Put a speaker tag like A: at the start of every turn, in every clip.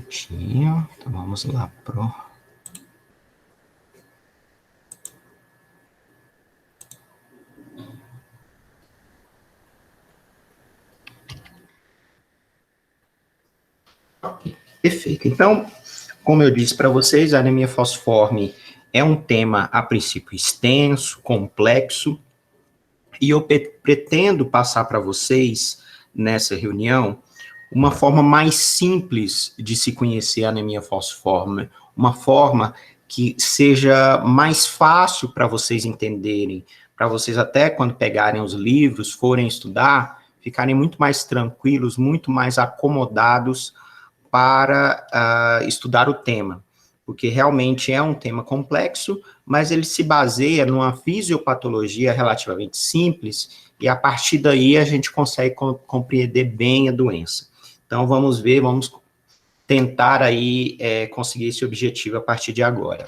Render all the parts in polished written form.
A: minutinho. Então, vamos lá pro... Perfeito. Então, como eu disse para vocês, a anemia falciforme é um tema, a princípio, extenso, complexo, e eu pretendo passar para vocês, nessa reunião, uma forma mais simples de se conhecer a anemia falciforme, uma forma que seja mais fácil para vocês entenderem, para vocês até quando pegarem os livros, forem estudar, ficarem muito mais tranquilos, muito mais acomodados para estudar o tema, porque realmente é um tema complexo, mas ele se baseia numa fisiopatologia relativamente simples, e a partir daí a gente consegue compreender bem a doença. Então, vamos ver, vamos tentar aí conseguir esse objetivo a partir de agora.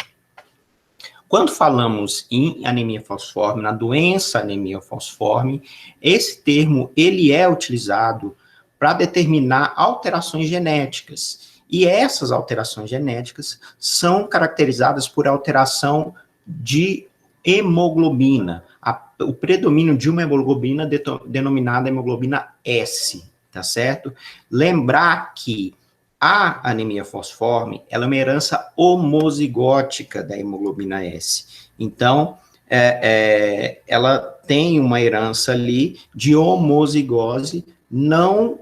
A: Quando falamos em anemia falciforme, na doença anemia falciforme, esse termo, ele é utilizado para determinar alterações genéticas. E essas alterações genéticas são caracterizadas por alteração de hemoglobina, o predomínio de uma hemoglobina denominada hemoglobina S, tá certo? Lembrar que a anemia falciforme, ela é uma herança homozigótica da hemoglobina S. Então, ela tem uma herança ali de homozigose, não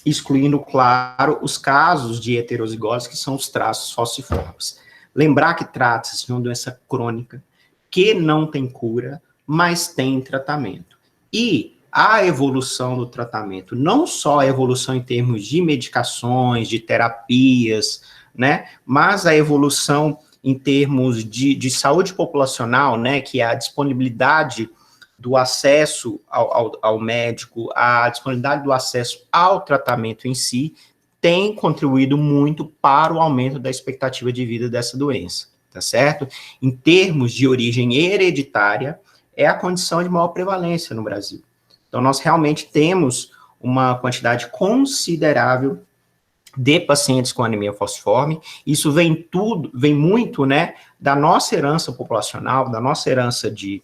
A: excluindo, claro, os casos de heterozigose, que são os traços falciformes. Lembrar que trata-se de uma doença crônica, que não tem cura, mas tem tratamento. E a evolução do tratamento, não só a evolução em termos de medicações, de terapias, né, mas a evolução em termos de saúde populacional, né, que é a disponibilidade do acesso ao médico, a disponibilidade do acesso ao tratamento em si, tem contribuído muito para o aumento da expectativa de vida dessa doença, tá certo? Em termos de origem hereditária, é a condição de maior prevalência no Brasil. Então, nós realmente temos uma quantidade considerável de pacientes com anemia falciforme. Isso vem muito, né, da nossa herança populacional, da nossa herança de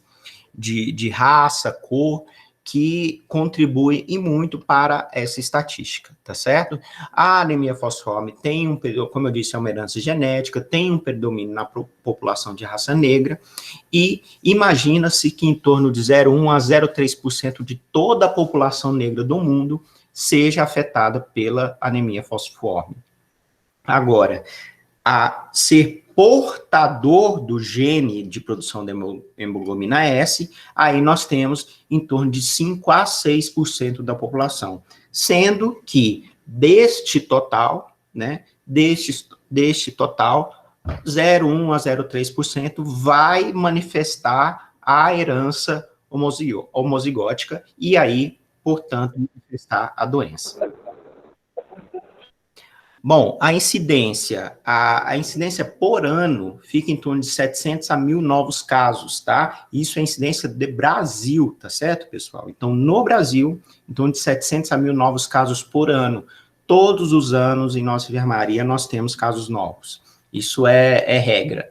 A: raça, cor, que contribui e muito para essa estatística, tá certo? A anemia falciforme tem como eu disse, é uma herança genética, tem um predomínio na população de raça negra, e imagina-se que em torno de 0,1 a 0,3% de toda a população negra do mundo seja afetada pela anemia falciforme. Agora, a ser portador do gene de produção da hemoglobina S, aí nós temos em torno de 5 a 6% da população, sendo que deste total, né, deste total, 0,1 a 0,3% vai manifestar a herança homozigótica e aí, portanto, manifestar a doença. Bom, a incidência por ano fica em torno de 700 a 1.000 novos casos, tá? Isso é a incidência de Brasil, tá certo, pessoal? Então, no Brasil, em torno de 700 a 1.000 novos casos por ano. Todos os anos, em nossa enfermaria, nós temos casos novos. Isso é regra.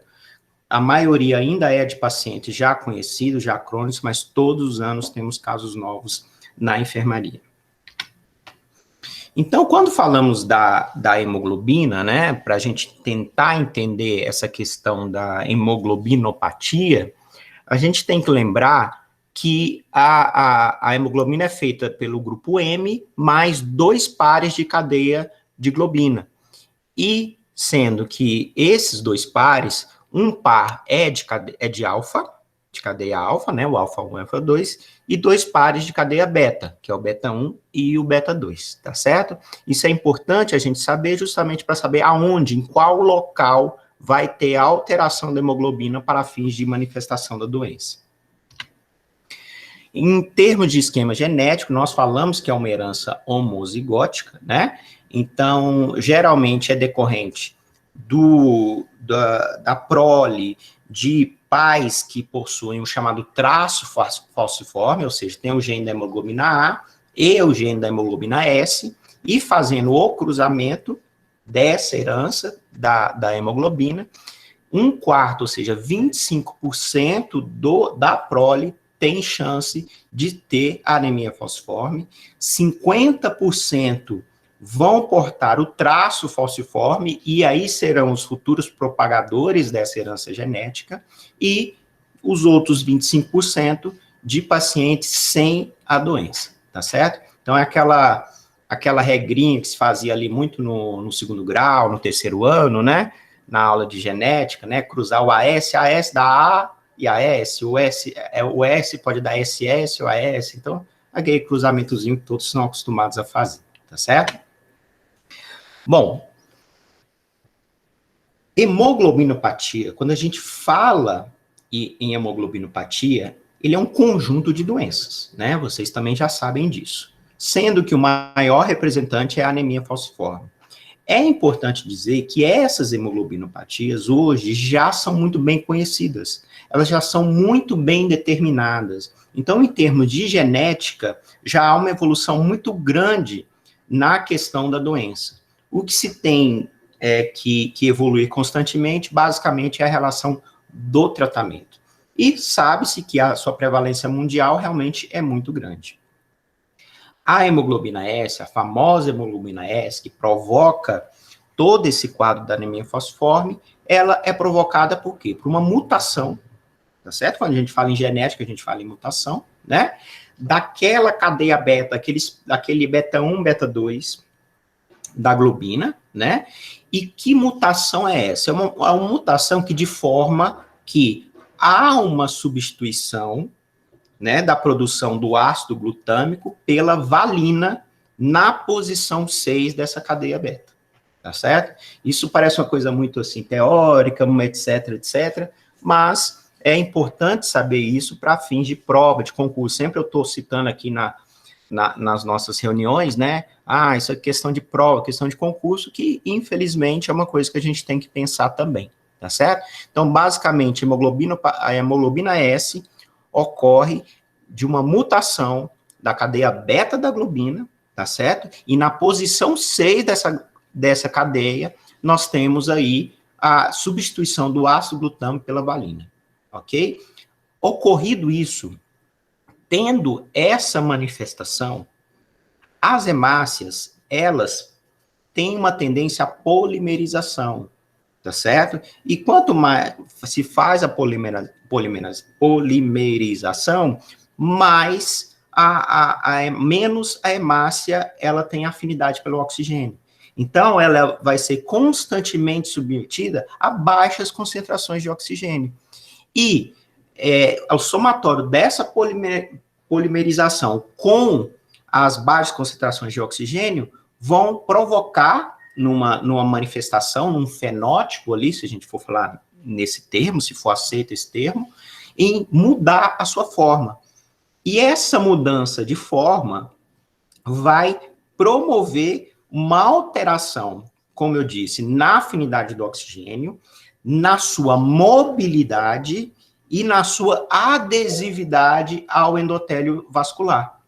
A: A maioria ainda é de pacientes já conhecidos, já crônicos, mas todos os anos temos casos novos na enfermaria. Então, quando falamos da hemoglobina, né, para a gente tentar entender essa questão da hemoglobinopatia, a gente tem que lembrar que a hemoglobina é feita pelo grupo M mais 2 pares de cadeia de globina. E sendo que esses 2 pares, um par é de alfa, de cadeia alfa, né, o alfa 1 e o alfa 2, e 2 pares de cadeia beta, que é o beta 1 e o beta 2, tá certo? Isso é importante a gente saber justamente para saber aonde, em qual local vai ter a alteração da hemoglobina para fins de manifestação da doença. Em termos de esquema genético, nós falamos que é uma herança homozigótica, né? Então, geralmente é decorrente da prole de pais que possuem o chamado traço falciforme, ou seja, tem o gene da hemoglobina A e o gene da hemoglobina S, e fazendo o cruzamento, dessa herança da hemoglobina, 1/4, ou seja, 25% da prole tem chance de ter anemia falciforme, 50% vão portar o traço falciforme, e aí serão os futuros propagadores dessa herança genética, e os outros 25% de pacientes sem a doença, tá certo? Então, é aquela regrinha que se fazia ali muito no segundo grau, no terceiro ano, né? Na aula de genética, né? Cruzar o AS dá A e AS, o S pode dar SS ou AS, então, aquele cruzamentozinho que todos são acostumados a fazer, tá certo? Bom, hemoglobinopatia, quando a gente fala em hemoglobinopatia, ele é um conjunto de doenças, né? Vocês também já sabem disso. Sendo que o maior representante é a anemia falciforme. É importante dizer que essas hemoglobinopatias hoje já são muito bem conhecidas. Elas já são muito bem determinadas. Então, em termos de genética, já há uma evolução muito grande na questão da doença. O que se tem que evoluir constantemente, basicamente, é a relação do tratamento. E sabe-se que a sua prevalência mundial realmente é muito grande. A hemoglobina S, a famosa hemoglobina S, que provoca todo esse quadro da anemia falciforme, ela é provocada por quê? Por uma mutação, tá certo? Quando a gente fala em genética, a gente fala em mutação, né? Daquela cadeia beta, daquele beta 1, beta 2 da globina, né? E que mutação é essa? É uma mutação que de forma que há uma substituição, né, da produção do ácido glutâmico pela valina na posição 6 dessa cadeia beta, tá certo? Isso parece uma coisa muito, assim, teórica, etc, etc, mas é importante saber isso para fins de prova, de concurso. Sempre eu estou citando aqui nas nossas reuniões, né, isso é questão de prova, questão de concurso, que, infelizmente, é uma coisa que a gente tem que pensar também, tá certo? Então, basicamente, a hemoglobina S ocorre de uma mutação da cadeia beta da globina, tá certo? E na posição 6 dessa cadeia, nós temos aí a substituição do ácido glutâmico pela valina, ok? Ocorrido isso, tendo essa manifestação, as hemácias, elas têm uma tendência à polimerização, tá certo? E quanto mais se faz a polimerização, mais menos a hemácia ela tem afinidade pelo oxigênio. Então, ela vai ser constantemente submetida a baixas concentrações de oxigênio. E o somatório dessa polimerização com as baixas concentrações de oxigênio vão provocar numa manifestação, num fenótipo ali, se a gente for falar nesse termo, se for aceito esse termo, em mudar a sua forma. E essa mudança de forma vai promover uma alteração, como eu disse, na afinidade do oxigênio, na sua mobilidade e na sua adesividade ao endotélio vascular.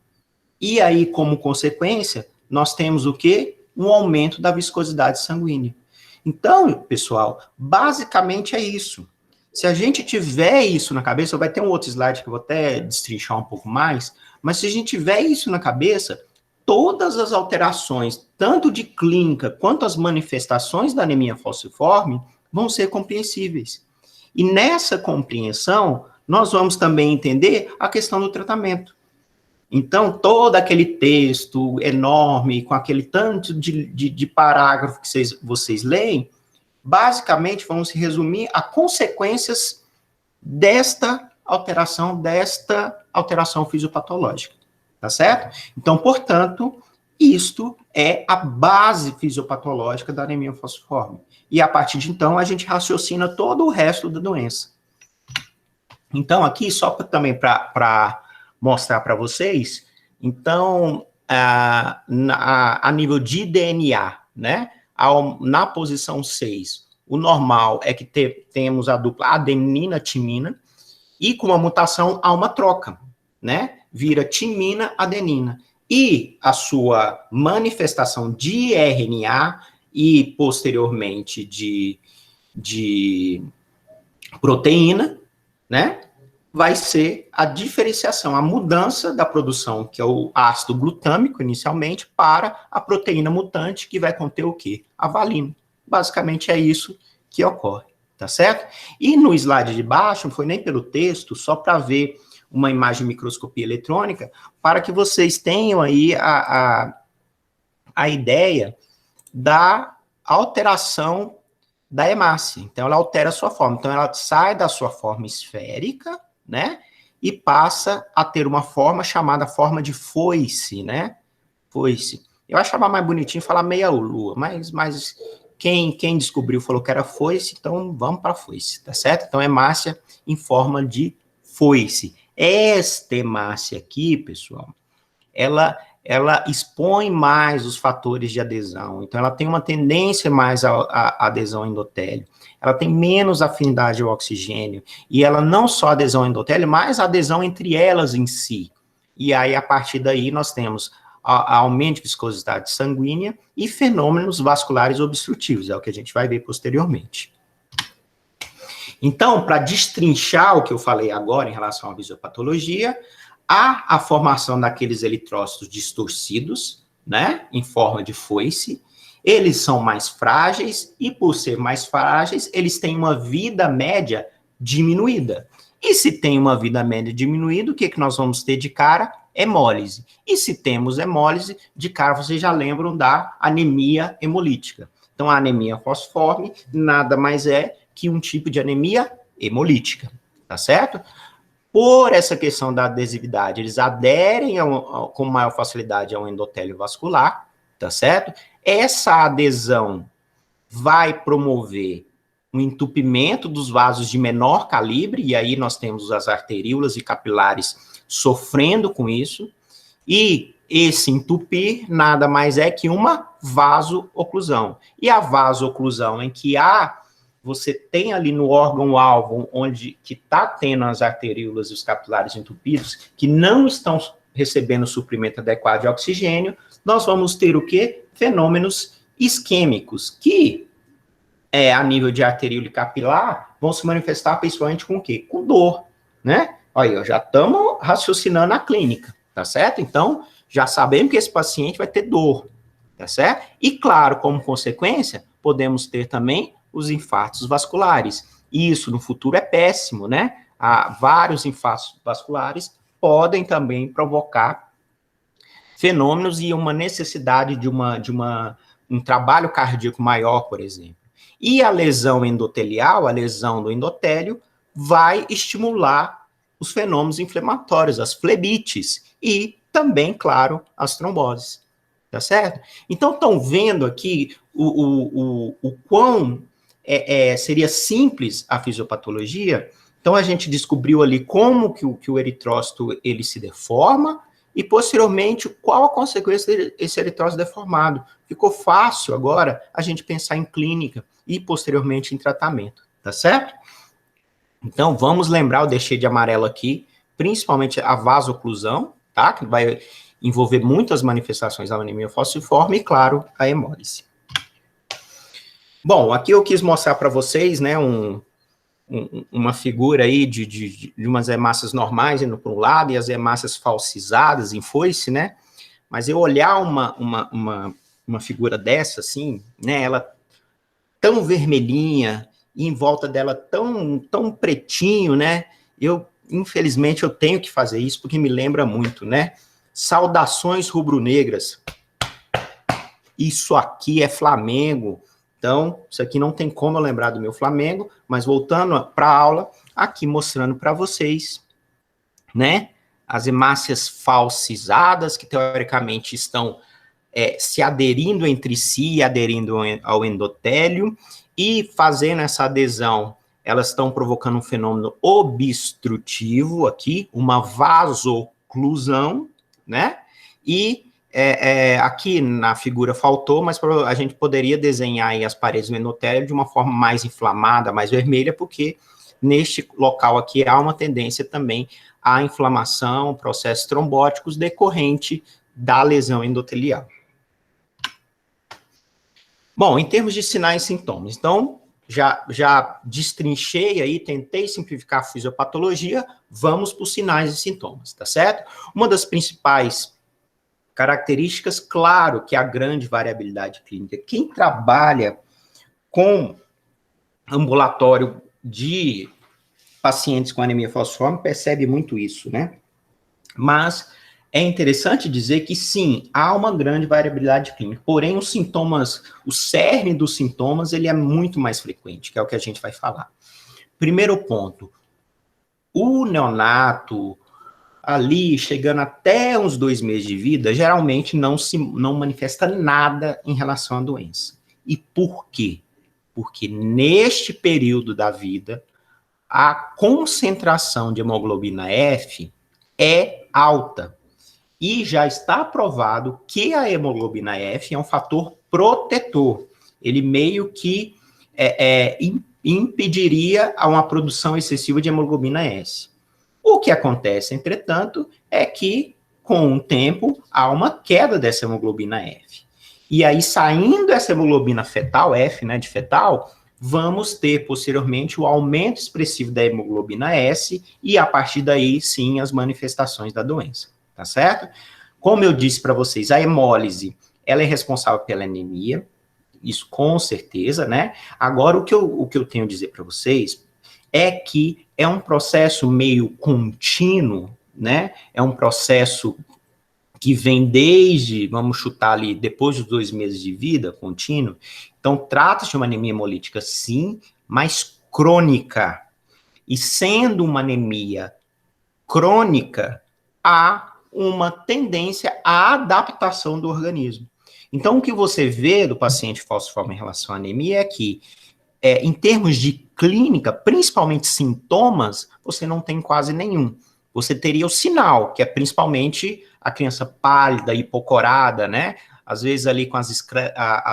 A: E aí, como consequência, nós temos o quê? Um aumento da viscosidade sanguínea. Então, pessoal, basicamente é isso. Se a gente tiver isso na cabeça, vai ter um outro slide que eu vou até destrinchar um pouco mais, mas se a gente tiver isso na cabeça, todas as alterações, tanto de clínica quanto as manifestações da anemia falciforme, vão ser compreensíveis. E nessa compreensão, nós vamos também entender a questão do tratamento. Então, todo aquele texto enorme, com aquele tanto de parágrafo que vocês leem, basicamente vão se resumir a consequências desta alteração fisiopatológica, tá certo? Então, portanto, isto é a base fisiopatológica da anemia falciforme. E a partir de então, a gente raciocina todo o resto da doença. Então, aqui, só também para mostrar para vocês, então, a nível de DNA, né, na posição 6, o normal é que temos a dupla adenina-timina, e com uma mutação há uma troca, né, vira timina-adenina. E a sua manifestação de RNA e, posteriormente, de proteína, né? Vai ser a diferenciação, a mudança da produção, que é o ácido glutâmico, inicialmente, para a proteína mutante, que vai conter o quê? A valina. Basicamente é isso que ocorre, tá certo? E no slide de baixo, não foi nem pelo texto, só para ver uma imagem de microscopia eletrônica, para que vocês tenham aí a ideia da alteração da hemácia. Então, ela altera a sua forma. Então, ela sai da sua forma esférica, né? E passa a ter uma forma chamada forma de foice, né? Foice. Eu achava mais bonitinho falar meia-lua, mas quem descobriu falou que era foice, então vamos para foice, tá certo? Então, hemácia em forma de foice. Esta hemácia aqui, pessoal, ela expõe mais os fatores de adesão, então ela tem uma tendência mais à adesão ao endotélio, ela tem menos afinidade ao oxigênio, e ela não só adesão ao endotélio, mas adesão entre elas em si. E aí, a partir daí, nós temos aumento de viscosidade sanguínea e fenômenos vasculares obstrutivos, é o que a gente vai ver posteriormente. Então, para destrinchar o que eu falei agora em relação à fisiopatologia, há a formação daqueles eritrócitos distorcidos, né, em forma de foice. Eles são mais frágeis e, por ser mais frágeis, eles têm uma vida média diminuída. E se tem uma vida média diminuída, o que nós vamos ter de cara? Hemólise. E se temos hemólise, de cara vocês já lembram da anemia hemolítica. Então, a anemia fosforme nada mais é que um tipo de anemia hemolítica, tá certo? Por essa questão da adesividade, eles aderem com maior facilidade ao endotélio vascular, tá certo? Essa adesão vai promover um entupimento dos vasos de menor calibre, e aí nós temos as arteríolas e capilares sofrendo com isso, e esse entupir nada mais é que uma vasooclusão. E a vasooclusão em que você tem ali no órgão-alvo, onde que está tendo as arteríolas e os capilares entupidos, que não estão recebendo suprimento adequado de oxigênio, nós vamos ter o quê? Fenômenos isquêmicos, que, a nível de arteríola e capilar, vão se manifestar principalmente com o quê? Com dor, né? Olha, já estamos raciocinando a clínica, tá certo? Então, já sabemos que esse paciente vai ter dor, tá certo? E, claro, como consequência, podemos ter também os infartos vasculares. Isso, no futuro, é péssimo, né? Vários infartos vasculares podem também provocar fenômenos e uma necessidade de um trabalho cardíaco maior, por exemplo. E a lesão endotelial, a lesão do endotélio, vai estimular os fenômenos inflamatórios, as flebites, e também, claro, as tromboses. Tá certo? Então, estão vendo aqui o quão seria simples a fisiopatologia. Então, a gente descobriu ali como que o eritrócito ele se deforma e, posteriormente, qual a consequência desse eritrócito deformado. Ficou fácil agora a gente pensar em clínica e, posteriormente, em tratamento. Tá certo? Então, vamos lembrar, eu deixei de amarelo aqui, principalmente a vasoclusão, tá? Que vai envolver muitas manifestações da anemia falciforme e, claro, a hemólise. Bom, aqui eu quis mostrar para vocês, né, uma figura aí de umas hemácias normais indo para um lado e as hemácias falcizadas em foice, né? Mas eu olhar uma figura dessa, assim, né, ela tão vermelhinha e em volta dela tão pretinho, né? Infelizmente, eu tenho que fazer isso porque me lembra muito, né? Saudações rubro-negras. Isso aqui é Flamengo. Então, isso aqui não tem como eu lembrar do meu Flamengo, mas voltando para a aula, aqui mostrando para vocês, né, as hemácias falcizadas, que teoricamente estão se aderindo entre si, aderindo ao endotélio, e fazendo essa adesão, elas estão provocando um fenômeno obstrutivo aqui, uma vasoclusão, né, e aqui na figura faltou, mas a gente poderia desenhar aí as paredes do endotélio de uma forma mais inflamada, mais vermelha, porque neste local aqui há uma tendência também à inflamação, processos trombóticos decorrente da lesão endotelial. Bom, em termos de sinais e sintomas, então, já destrinchei aí, tentei simplificar a fisiopatologia, vamos para os sinais e sintomas, tá certo? Uma das principais características, claro, que é a grande variabilidade clínica. Quem trabalha com ambulatório de pacientes com anemia falciforme percebe muito isso, né? Mas é interessante dizer que sim, há uma grande variabilidade clínica, porém os sintomas, o cerne dos sintomas, ele é muito mais frequente, que é o que a gente vai falar. Primeiro ponto, o neonato, ali chegando até uns 2 meses de vida, geralmente não manifesta nada em relação à doença. E por quê? Porque neste período da vida, a concentração de hemoglobina F é alta. E já está provado que a hemoglobina F é um fator protetor. Ele meio que impediria uma produção excessiva de hemoglobina S. O que acontece, entretanto, é que, com o tempo, há uma queda dessa hemoglobina F. E aí, saindo essa hemoglobina fetal, F, né, de fetal, vamos ter, posteriormente, o aumento expressivo da hemoglobina S e, a partir daí, sim, as manifestações da doença. Tá certo? Como eu disse para vocês, a hemólise, ela é responsável pela anemia, isso com certeza, né? Agora, o que eu tenho a dizer para vocês é que é um processo meio contínuo, né? É um processo que vem desde, vamos chutar ali, depois dos 2 meses de vida, contínuo. Então, trata-se de uma anemia hemolítica, sim, mas crônica. E sendo uma anemia crônica, há uma tendência à adaptação do organismo. Então, o que você vê do paciente falciforme em relação à anemia é que, em termos de clínica, principalmente sintomas, você não tem quase nenhum. Você teria o sinal, que é principalmente a criança pálida, hipocorada, né? Às vezes ali com as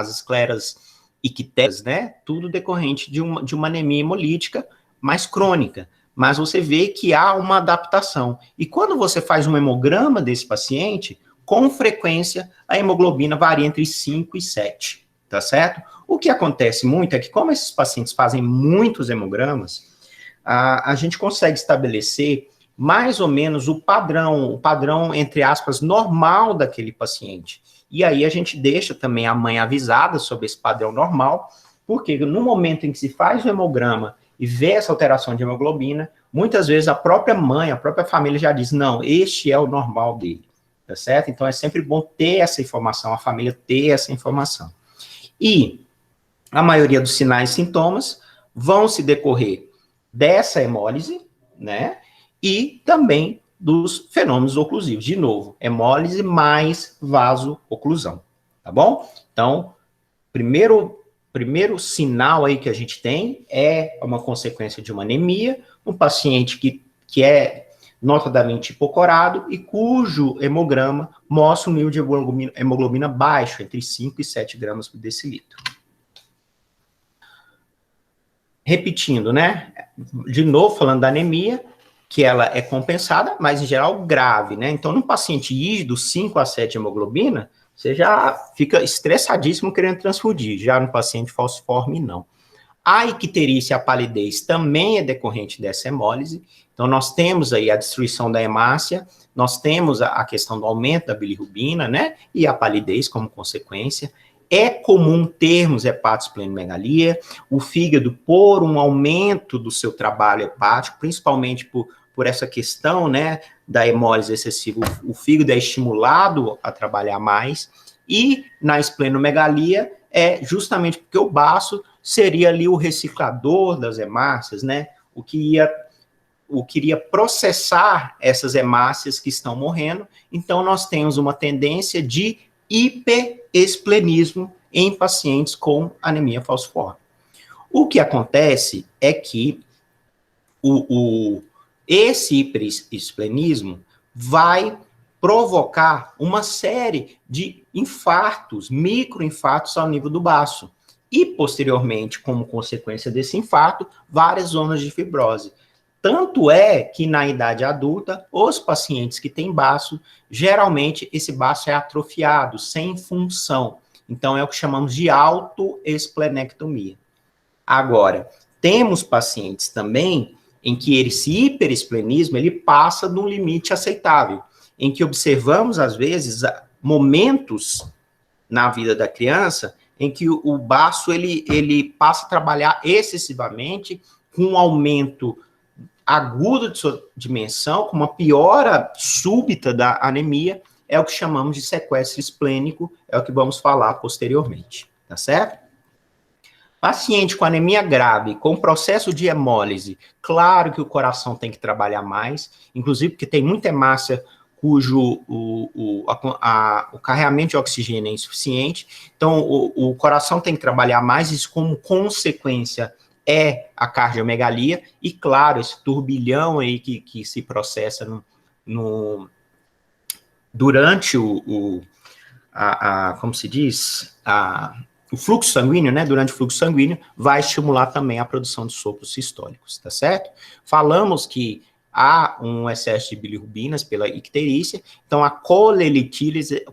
A: escleras ictéricas, né? Tudo decorrente de uma anemia hemolítica mais crônica. Mas você vê que há uma adaptação. E quando você faz um hemograma desse paciente, com frequência a hemoglobina varia entre 5 e 7, tá certo? O que acontece muito é que, como esses pacientes fazem muitos hemogramas, a gente consegue estabelecer mais ou menos o padrão, entre aspas, normal daquele paciente. E aí a gente deixa também a mãe avisada sobre esse padrão normal, porque no momento em que se faz o hemograma e vê essa alteração de hemoglobina, muitas vezes a própria mãe, a própria família já diz, não, este é o normal dele, tá certo? Então é sempre bom ter essa informação, a família ter essa informação. E a maioria dos sinais e sintomas vão se decorrer dessa hemólise, né? E também dos fenômenos oclusivos. De novo, hemólise mais vaso-oclusão, tá bom? Então, primeiro sinal aí que a gente tem é uma consequência de uma anemia, um paciente que é notadamente hipocorado e cujo hemograma mostra um nível de hemoglobina baixo, entre 5 e 7 gramas por decilitro. Repetindo, né? De novo, falando da anemia, que ela é compensada, mas em geral grave, né? Então, num paciente ígido, 5 a 7 hemoglobina, você já fica estressadíssimo querendo transfundir. Já no paciente falciforme, não. A icterícia e a palidez também é decorrente dessa hemólise. Então, nós temos aí a destruição da hemácia, nós temos a questão do aumento da bilirrubina, né? E a palidez como consequência. É comum termos hepatosplenomegalia, o fígado por um aumento do seu trabalho hepático, principalmente por essa questão, né, da hemólise excessiva, o fígado é estimulado a trabalhar mais, e na esplenomegalia é justamente porque o baço seria ali o reciclador das hemácias, né, o que iria processar essas hemácias que estão morrendo. Então nós temos uma tendência de hiperesplenismo em pacientes com anemia falciforme. O que acontece é que esse hiperesplenismo vai provocar uma série de infartos, microinfartos ao nível do baço. E, posteriormente, como consequência desse infarto, várias zonas de fibrose. Tanto é que na idade adulta, os pacientes que têm baço, geralmente esse baço é atrofiado, sem função. Então, é o que chamamos de autoesplenectomia. Agora, temos pacientes também em que esse hiperesplenismo, ele passa de um limite aceitável, em que observamos, às vezes, momentos na vida da criança em que o baço, ele passa a trabalhar excessivamente, com um aumento agudo de sua dimensão, com uma piora súbita da anemia, é o que chamamos de sequestro esplênico, é o que vamos falar posteriormente, tá certo? Paciente com anemia grave, com processo de hemólise, claro que o coração tem que trabalhar mais, inclusive porque tem muita hemácia cujo o carregamento de oxigênio é insuficiente, então o coração tem que trabalhar mais, isso como consequência é a cardiomegalia, e claro, esse turbilhão aí que se processa durante como se diz, o fluxo sanguíneo, né, durante o fluxo sanguíneo, vai estimular também a produção de sopros sistólicos, tá certo? Falamos que há um excesso de bilirrubinas pela icterícia, então a colelitíase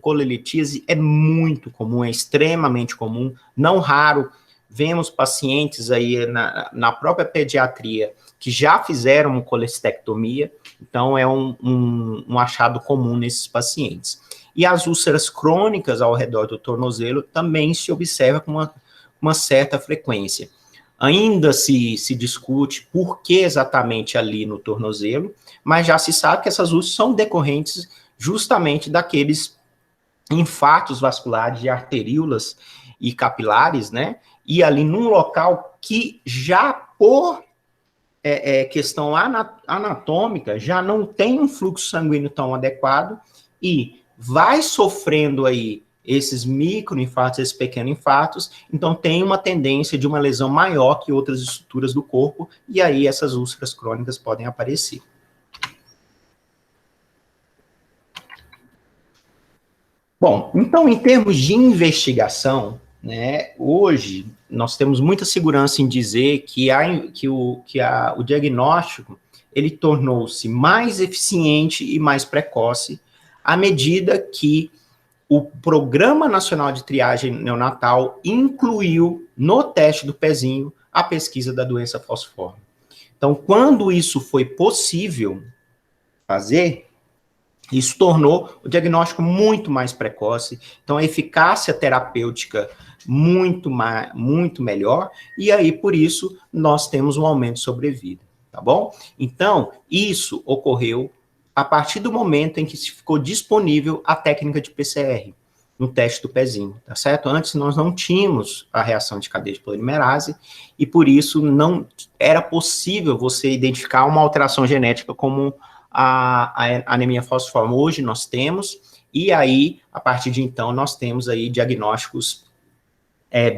A: é muito comum, é extremamente comum, não raro, vemos pacientes aí na própria pediatria que já fizeram uma colestectomia, então é um achado comum nesses pacientes. E as úlceras crônicas ao redor do tornozelo também se observa com uma certa frequência. Ainda se discute por que exatamente ali no tornozelo, mas já se sabe que essas úlceras são decorrentes justamente daqueles infartos vasculares de arteríolas e capilares, né? E ali num local que já por questão anatômica já não tem um fluxo sanguíneo tão adequado e vai sofrendo aí esses microinfartos, esses pequenos infartos, então tem uma tendência de uma lesão maior que outras estruturas do corpo, e aí essas úlceras crônicas podem aparecer. Bom, então em termos de investigação, né, hoje nós temos muita segurança em dizer que o diagnóstico ele tornou-se mais eficiente e mais precoce à medida que o Programa Nacional de Triagem Neonatal incluiu no teste do pezinho a pesquisa da doença falciforme. Então, quando isso foi possível fazer, isso tornou o diagnóstico muito mais precoce, então a eficácia terapêutica muito melhor, e aí, por isso, nós temos um aumento de sobrevida, tá bom? Então, isso ocorreu a partir do momento em que se ficou disponível a técnica de PCR, no teste do pezinho, tá certo? Antes nós não tínhamos a reação de cadeia de polimerase, e por isso não era possível você identificar uma alteração genética como a anemia falciforme. Hoje nós temos, e aí, a partir de então, nós temos aí diagnósticos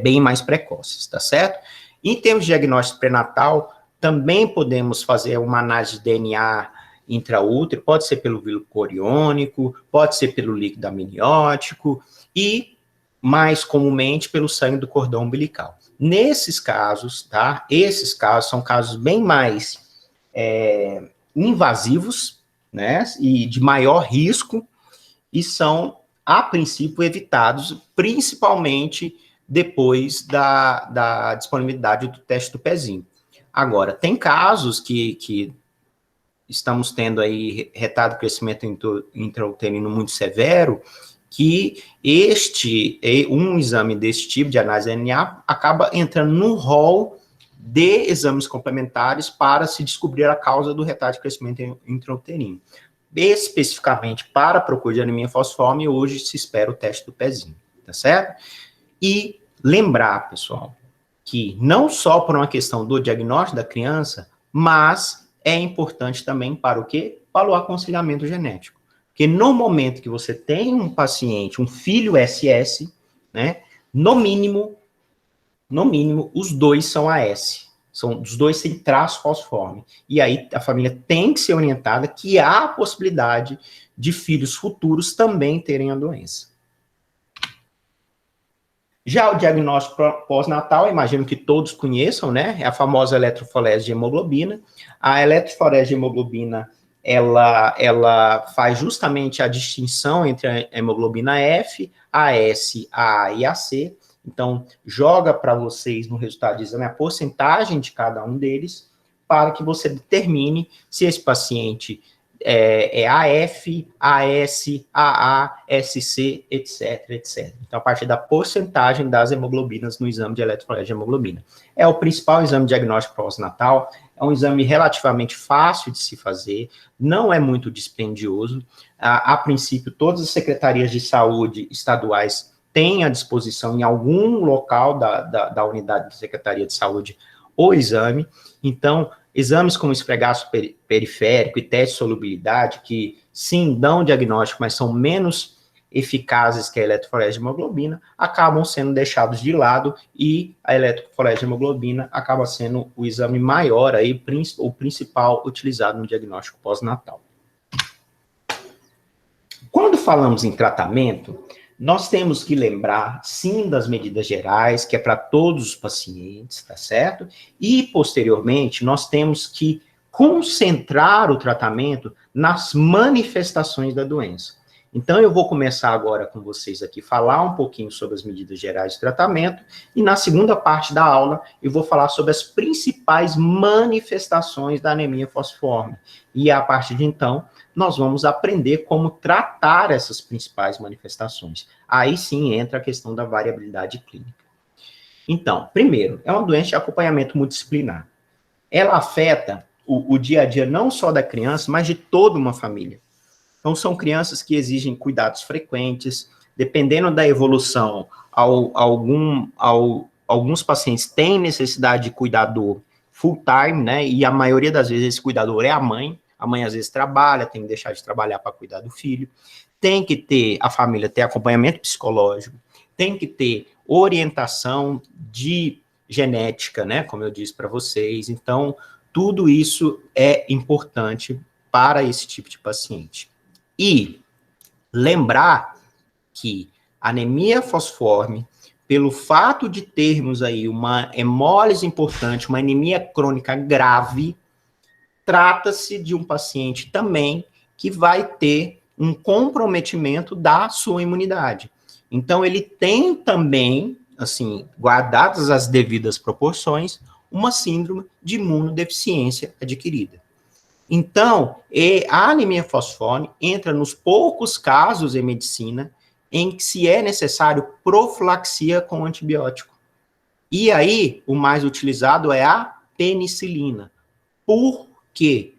A: bem mais precoces, tá certo? Em termos de diagnóstico pré-natal, também podemos fazer uma análise de DNA intraútero, pode ser pelo vírus coriônico, pode ser pelo líquido amniótico e, mais comumente, pelo sangue do cordão umbilical. Nesses casos, tá? Esses casos são casos bem mais invasivos, né? E de maior risco e são, a princípio, evitados, principalmente depois da disponibilidade do teste do pezinho. Agora, tem casos que estamos tendo aí retardo de crescimento intrauterino muito severo, que um exame desse tipo de análise DNA acaba entrando no rol de exames complementares para se descobrir a causa do retardo de crescimento intrauterino. Especificamente para a procura de anemia falciforme, hoje se espera o teste do pezinho, tá certo? E lembrar, pessoal, que não só por uma questão do diagnóstico da criança, mas é importante também para o quê? Para o aconselhamento genético. Porque no momento que você tem um paciente, um filho SS, né, no mínimo, os dois são AS. Os dois têm traço falciforme. E aí a família tem que ser orientada que há a possibilidade de filhos futuros também terem a doença. Já o diagnóstico pós-natal, imagino que todos conheçam, né? É a famosa eletroforese de hemoglobina. A eletroforese de hemoglobina, ela faz justamente a distinção entre a hemoglobina F, a S, a A e a C. Então, joga para vocês no resultado de exame a porcentagem de cada um deles, para que você determine se esse paciente é AF, AS, AA, SC, etc, etc. Então, a partir da porcentagem das hemoglobinas no exame de eletroforese de hemoglobina. É o principal exame diagnóstico pós-natal, é um exame relativamente fácil de se fazer, não é muito dispendioso. A princípio, todas as secretarias de saúde estaduais têm à disposição em algum local da unidade de secretaria de saúde o exame. Então, exames como esfregaço periférico e teste de solubilidade, que sim, dão diagnóstico, mas são menos eficazes que a eletroforese de hemoglobina, acabam sendo deixados de lado e a eletroforese de hemoglobina acaba sendo o exame maior, aí, o principal utilizado no diagnóstico pós-natal. Quando falamos em tratamento, nós temos que lembrar, sim, das medidas gerais, que é para todos os pacientes, tá certo? E, posteriormente, nós temos que concentrar o tratamento nas manifestações da doença. Então, eu vou começar agora com vocês aqui, falar um pouquinho sobre as medidas gerais de tratamento, e na segunda parte da aula, eu vou falar sobre as principais manifestações da anemia falciforme. E, a partir de então, nós vamos aprender como tratar essas principais manifestações. Aí sim entra a questão da variabilidade clínica. Então, primeiro, é uma doença de acompanhamento multidisciplinar. Ela afeta o dia a dia não só da criança, mas de toda uma família. Então, são crianças que exigem cuidados frequentes, dependendo da evolução, alguns pacientes têm necessidade de cuidador full-time, né? E a maioria das vezes esse cuidador é a mãe. A mãe às vezes trabalha, tem que deixar de trabalhar para cuidar do filho. Tem que ter, a família ter acompanhamento psicológico, tem que ter orientação de genética, né? Como eu disse para vocês. Então, tudo isso é importante para esse tipo de paciente. E lembrar que anemia falciforme, pelo fato de termos aí uma hemólise importante, uma anemia crônica grave, trata-se de um paciente também que vai ter um comprometimento da sua imunidade. Então, ele tem também, assim, guardadas as devidas proporções, uma síndrome de imunodeficiência adquirida. Então, a anemia falciforme entra nos poucos casos em medicina em que se é necessário profilaxia com antibiótico. E aí, o mais utilizado é a penicilina. Por quê?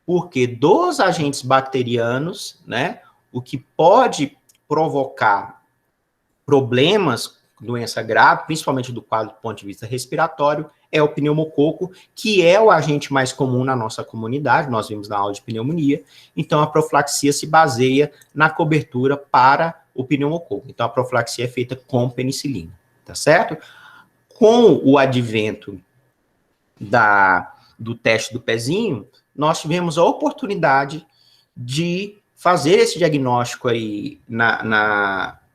A: Porque dos agentes bacterianos, né, o que pode provocar problemas, doença grave, principalmente do quadro do ponto de vista respiratório, é o pneumococo, que é o agente mais comum na nossa comunidade, nós vimos na aula de pneumonia, então a profilaxia se baseia na cobertura para o pneumococo. Então a profilaxia é feita com penicilina, tá certo? Com o advento do teste do pezinho, nós tivemos a oportunidade de fazer esse diagnóstico aí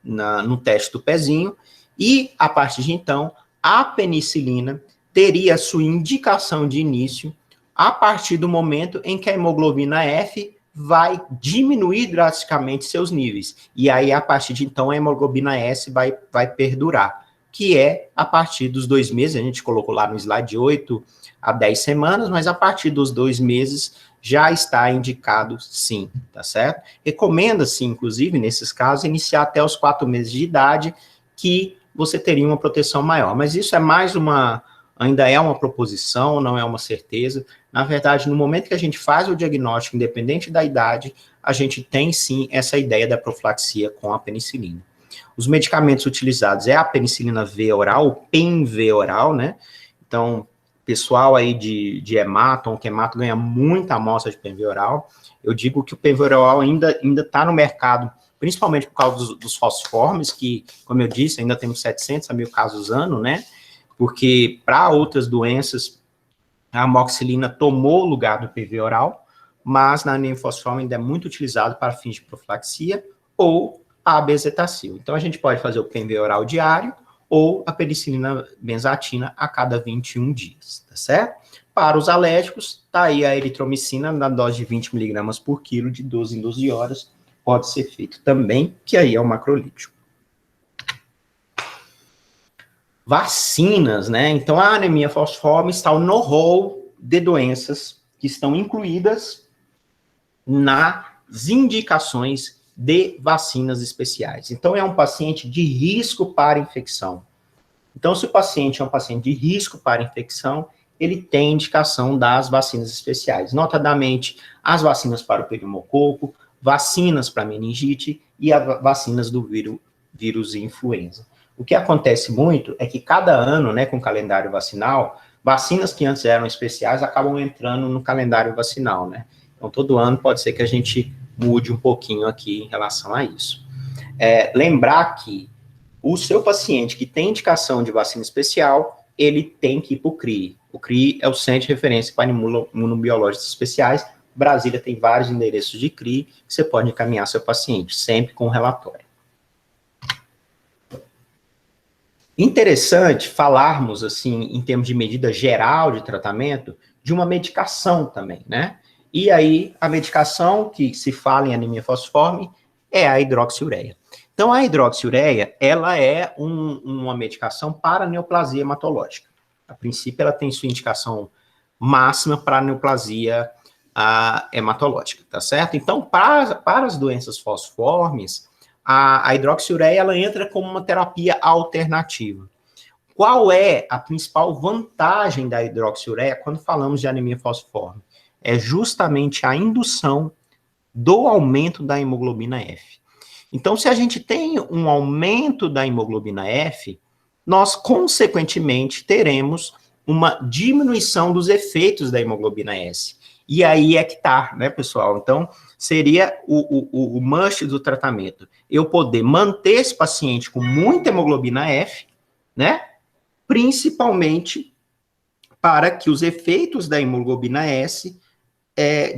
A: no teste do pezinho, e, a partir de então, a penicilina teria sua indicação de início a partir do momento em que a hemoglobina F vai diminuir drasticamente seus níveis. E aí, a partir de então, a hemoglobina S vai perdurar, que é a partir dos 2 meses, a gente colocou lá no slide 8 a 10 semanas, mas a partir dos 2 meses já está indicado sim, tá certo? Recomenda-se, inclusive, nesses casos, iniciar até os 4 meses de idade, que você teria uma proteção maior. Mas isso é mais ainda é uma proposição, não é uma certeza. Na verdade, no momento que a gente faz o diagnóstico, independente da idade, a gente tem sim essa ideia da profilaxia com a penicilina. Os medicamentos utilizados é a penicilina V oral, o PENV oral, né? Então, pessoal aí de hemato, que hemato ganha muita amostra de PENV oral, eu digo que o PENV oral ainda está no mercado, principalmente por causa dos falciformes, que, como eu disse, ainda temos 700 a 1.000 casos ano, né? Porque para outras doenças, a amoxicilina tomou o lugar do PV oral, mas na anemia falciforme ainda é muito utilizado para fins de profilaxia ou a bezetacil. Então, a gente pode fazer o PV oral diário ou a penicilina benzatina a cada 21 dias, tá certo? Para os alérgicos, tá aí a eritromicina na dose de 20 miligramas por quilo, de 12 em 12 horas, pode ser feito também, que aí é o macrolítico. Vacinas, né? Então, a anemia falciforme está no rol de doenças que estão incluídas nas indicações de vacinas especiais. Então, é um paciente de risco para infecção. Então, se o paciente é um paciente de risco para infecção, ele tem indicação das vacinas especiais, notadamente as vacinas para o pneumococo, vacinas para meningite e as vacinas do vírus influenza. O que acontece muito é que cada ano, né, com o calendário vacinal, vacinas que antes eram especiais acabam entrando no calendário vacinal, né? Então, todo ano pode ser que a gente mude um pouquinho aqui em relação a isso. Lembrar que o seu paciente que tem indicação de vacina especial, ele tem que ir para o CRI. O CRI é o Centro de Referência para Imunobiológicos Especiais. Brasília tem vários endereços de CRI que você pode encaminhar seu paciente, sempre com relatório. Interessante falarmos, assim, em termos de medida geral de tratamento, de uma medicação também, né? E aí, a medicação que se fala em anemia falciforme é a hidroxiureia. Então, a hidroxiureia, ela é uma medicação para neoplasia hematológica. A princípio, ela tem sua indicação máxima para neoplasia hematológica, tá certo? Então, para as doenças falciformes, a hidroxiureia, ela entra como uma terapia alternativa. Qual é a principal vantagem da hidroxiureia quando falamos de anemia falciforme? É justamente a indução do aumento da hemoglobina F. Então, se a gente tem um aumento da hemoglobina F, nós, consequentemente, teremos uma diminuição dos efeitos da hemoglobina S. E aí é que tá, né, pessoal? Então, seria o must do tratamento. Eu poder manter esse paciente com muita hemoglobina F, né? Principalmente para que os efeitos da hemoglobina S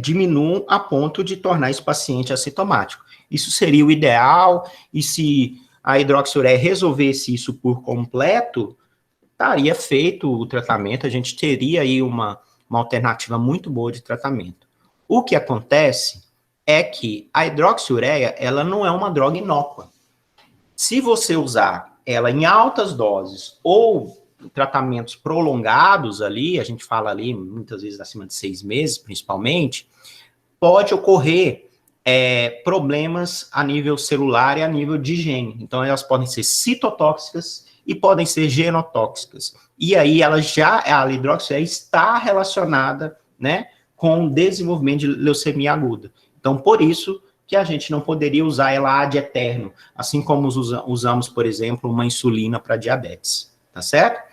A: diminuam a ponto de tornar esse paciente assintomático. Isso seria o ideal, e se a hidroxiureia resolvesse isso por completo, estaria feito o tratamento, a gente teria aí uma alternativa muito boa de tratamento. O que acontece é que a hidroxiureia, ela não é uma droga inócua. Se você usar ela em altas doses ou tratamentos prolongados ali, a gente fala ali muitas vezes acima de 6 meses, principalmente, pode ocorrer problemas a nível celular e a nível de gene. Então, elas podem ser citotóxicas e podem ser genotóxicas. E aí, a hidroxiureia está relacionada, né, com o desenvolvimento de leucemia aguda. Então, por isso que a gente não poderia usar ela ad eterno, assim como usamos, por exemplo, uma insulina para diabetes, tá certo?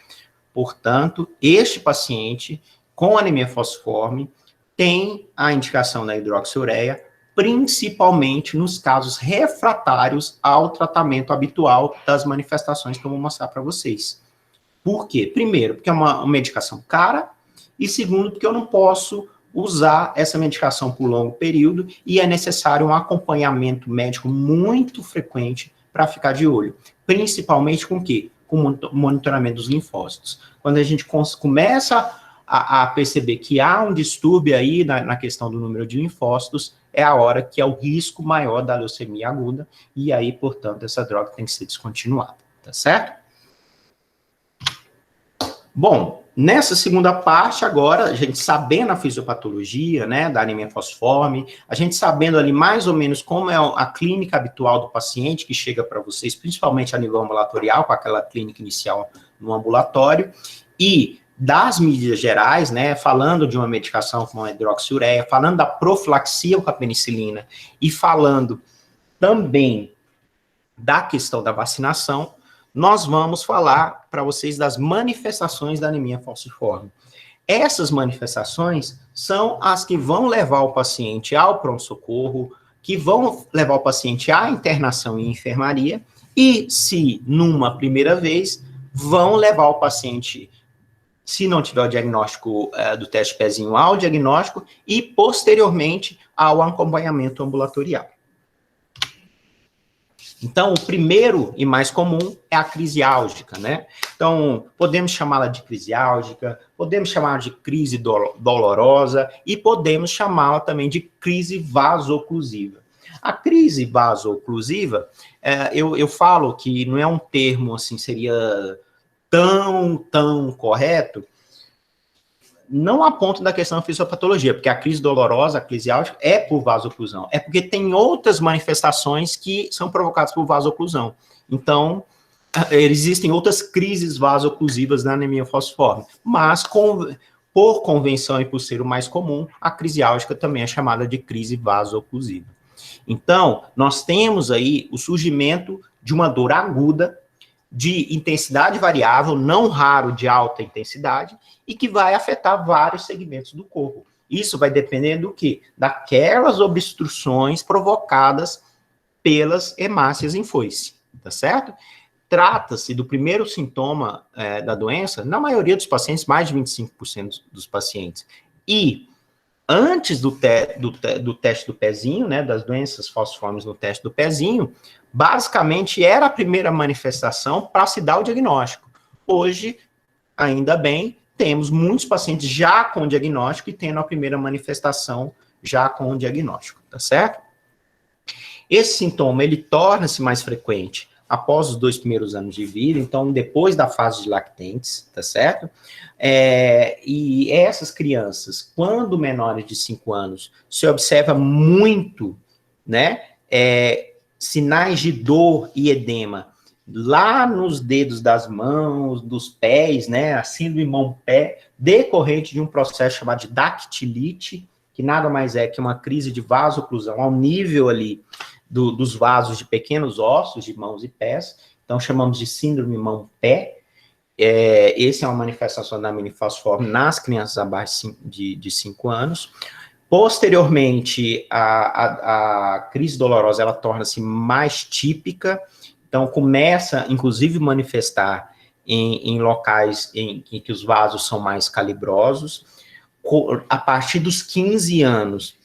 A: Portanto, este paciente com anemia falciforme tem a indicação da hidroxiureia, principalmente nos casos refratários ao tratamento habitual das manifestações que eu vou mostrar para vocês. Por quê? Primeiro, porque é uma medicação cara, e segundo, porque eu não posso usar essa medicação por longo período e é necessário um acompanhamento médico muito frequente para ficar de olho. Principalmente com o quê? Com o monitoramento dos linfócitos. Quando a gente começa a perceber que há um distúrbio aí na questão do número de linfócitos, é a hora que é o risco maior da leucemia aguda, e aí, portanto, essa droga tem que ser descontinuada, tá certo? Bom, nessa segunda parte agora, a gente sabendo a fisiopatologia, né, da anemia falciforme, a gente sabendo ali mais ou menos como é a clínica habitual do paciente que chega para vocês, principalmente a nível ambulatorial, com aquela clínica inicial no ambulatório, e das mídias gerais, né, falando de uma medicação como a hidroxiureia, falando da profilaxia com a penicilina e falando também da questão da vacinação, nós vamos falar para vocês das manifestações da anemia falciforme. Essas manifestações são as que vão levar o paciente ao pronto-socorro, que vão levar o paciente à internação em enfermaria, e se numa primeira vez, vão levar o paciente, se não tiver o diagnóstico do teste pezinho, ao diagnóstico e, posteriormente, ao acompanhamento ambulatorial. Então, o primeiro e mais comum é a crise álgica, né? Então, podemos chamá-la de crise álgica, podemos chamá-la de crise dolorosa e podemos chamá-la também de crise vasoclusiva. A crise vasoclusiva, eu falo que não é um termo, assim, seria tão correto, não a ponto da questão da fisiopatologia, porque a crise dolorosa, a crise álgica, é por vasoclusão. É porque tem outras manifestações que são provocadas por vasoclusão. Então, existem outras crises vasoclusivas na anemia falciforme. Mas, por convenção e por ser o mais comum, a crise álgica também é chamada de crise vasoclusiva. Então, nós temos aí o surgimento de uma dor aguda, de intensidade variável, não raro de alta intensidade, e que vai afetar vários segmentos do corpo. Isso vai depender do quê? Daquelas obstruções provocadas pelas hemácias em foice, tá certo? Trata-se do primeiro sintoma da doença, na maioria dos pacientes, mais de 25% dos pacientes. E antes do teste do pezinho, né, das doenças falciformes no teste do pezinho, basicamente era a primeira manifestação para se dar o diagnóstico. Hoje, ainda bem, temos muitos pacientes já com diagnóstico e tendo a primeira manifestação já com o diagnóstico, tá certo? Esse sintoma, ele torna-se mais frequente após os 2 primeiros anos de vida, então depois da fase de lactentes, tá certo? E essas crianças, quando menores de 5 anos, se observa muito, né, sinais de dor e edema lá nos dedos das mãos, dos pés, né, a síndrome mão-pé, decorrente de um processo chamado de dactilite, que nada mais é que uma crise de vasoclusão ao nível ali dos vasos de pequenos ossos de mãos e pés, então chamamos de síndrome mão-pé. Essa é uma manifestação da anemia falciforme nas crianças abaixo de 5 anos. Posteriormente, a crise dolorosa, ela torna-se mais típica, então começa, inclusive, manifestar em locais em que os vasos são mais calibrosos. A partir dos 15 anos,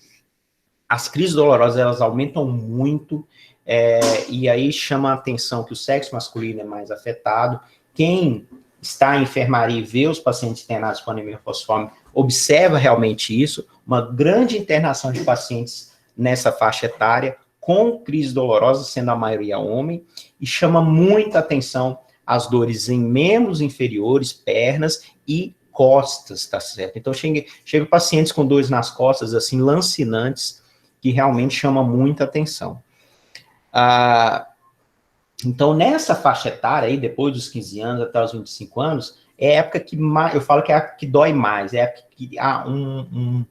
A: as crises dolorosas, elas aumentam muito, e aí chama a atenção que o sexo masculino é mais afetado. Quem está em enfermaria e vê os pacientes internados com anemia falciforme, observa realmente isso, uma grande internação de pacientes nessa faixa etária, com crise dolorosa, sendo a maioria homem, e chama muita atenção as dores em membros inferiores, pernas e costas, tá certo? Então, chega pacientes com dores nas costas, assim, lancinantes, que realmente chama muita atenção. Então, nessa faixa etária, aí, depois dos 15 anos até os 25 anos, é a época que eu falo que é a época que dói mais, é a época que há um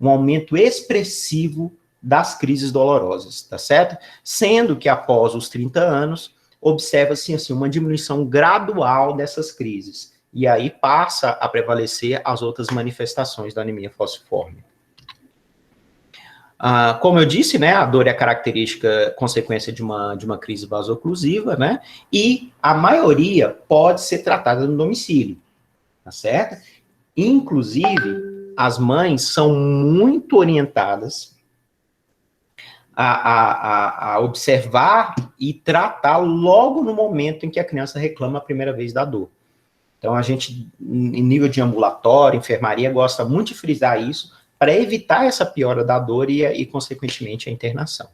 A: aumento expressivo das crises dolorosas, tá certo? Sendo que após os 30 anos, observa-se assim, uma diminuição gradual dessas crises, e aí passa a prevalecer as outras manifestações da anemia falciforme. Como eu disse, né, a dor é característica, consequência de uma crise vasoclusiva, né, e a maioria pode ser tratada no domicílio, tá certo? Inclusive, as mães são muito orientadas a observar e tratar logo no momento em que a criança reclama a primeira vez da dor. Então, a gente, em nível de ambulatório, enfermaria, gosta muito de frisar isso, para evitar essa piora da dor e, consequentemente, a internação.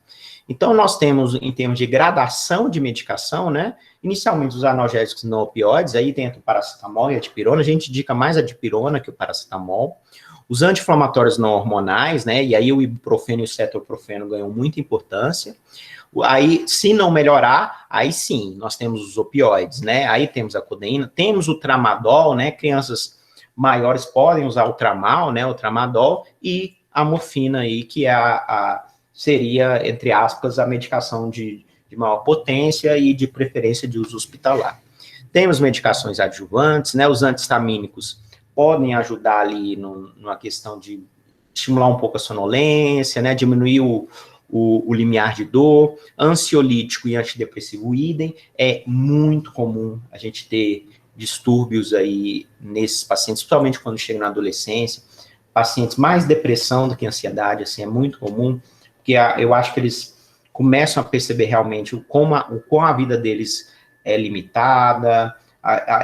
A: Então, nós temos, em termos de gradação de medicação, né, inicialmente os analgésicos não opioides, aí dentro do paracetamol e a dipirona, a gente indica mais a dipirona que o paracetamol. Os anti-inflamatórios não hormonais, né, e aí o ibuprofeno e o cetoprofeno ganham muita importância. Aí, se não melhorar, aí sim, nós temos os opioides, né, aí temos a codeína, temos o tramadol, né, crianças maiores podem usar o tramal, né, o tramadol, e a morfina aí, que seria, entre aspas, a medicação de maior potência e de preferência de uso hospitalar. Temos medicações adjuvantes, né, os antihistamínicos podem ajudar ali numa questão de estimular um pouco a sonolência, né, diminuir o limiar de dor. Ansiolítico e antidepressivo idem, é muito comum a gente ter distúrbios aí nesses pacientes, principalmente quando chegam na adolescência, pacientes mais depressão do que ansiedade, assim, é muito comum, porque eu acho que eles começam a perceber realmente o quão a vida deles é limitada,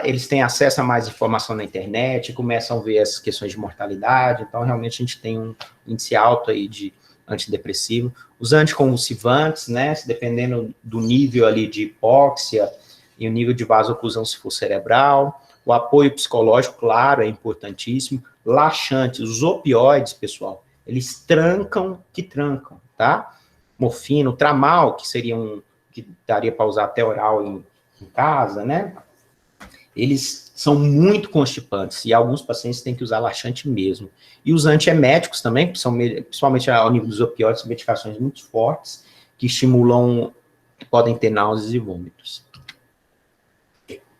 A: eles têm acesso a mais informação na internet, começam a ver as questões de mortalidade, então realmente a gente tem um índice alto aí de antidepressivo. Os anticonvulsivantes, né, dependendo do nível ali de hipóxia e o nível de vasoclusão se for cerebral, o apoio psicológico, claro, é importantíssimo. Laxantes, os opioides, pessoal, eles trancam, tá? Morfina, o tramal, que seria que daria para usar até oral em casa, né? Eles são muito constipantes e alguns pacientes têm que usar laxante mesmo. E os antieméticos também, que são, principalmente ao nível dos opioides, são medicações muito fortes que estimulam, podem ter náuseas e vômitos.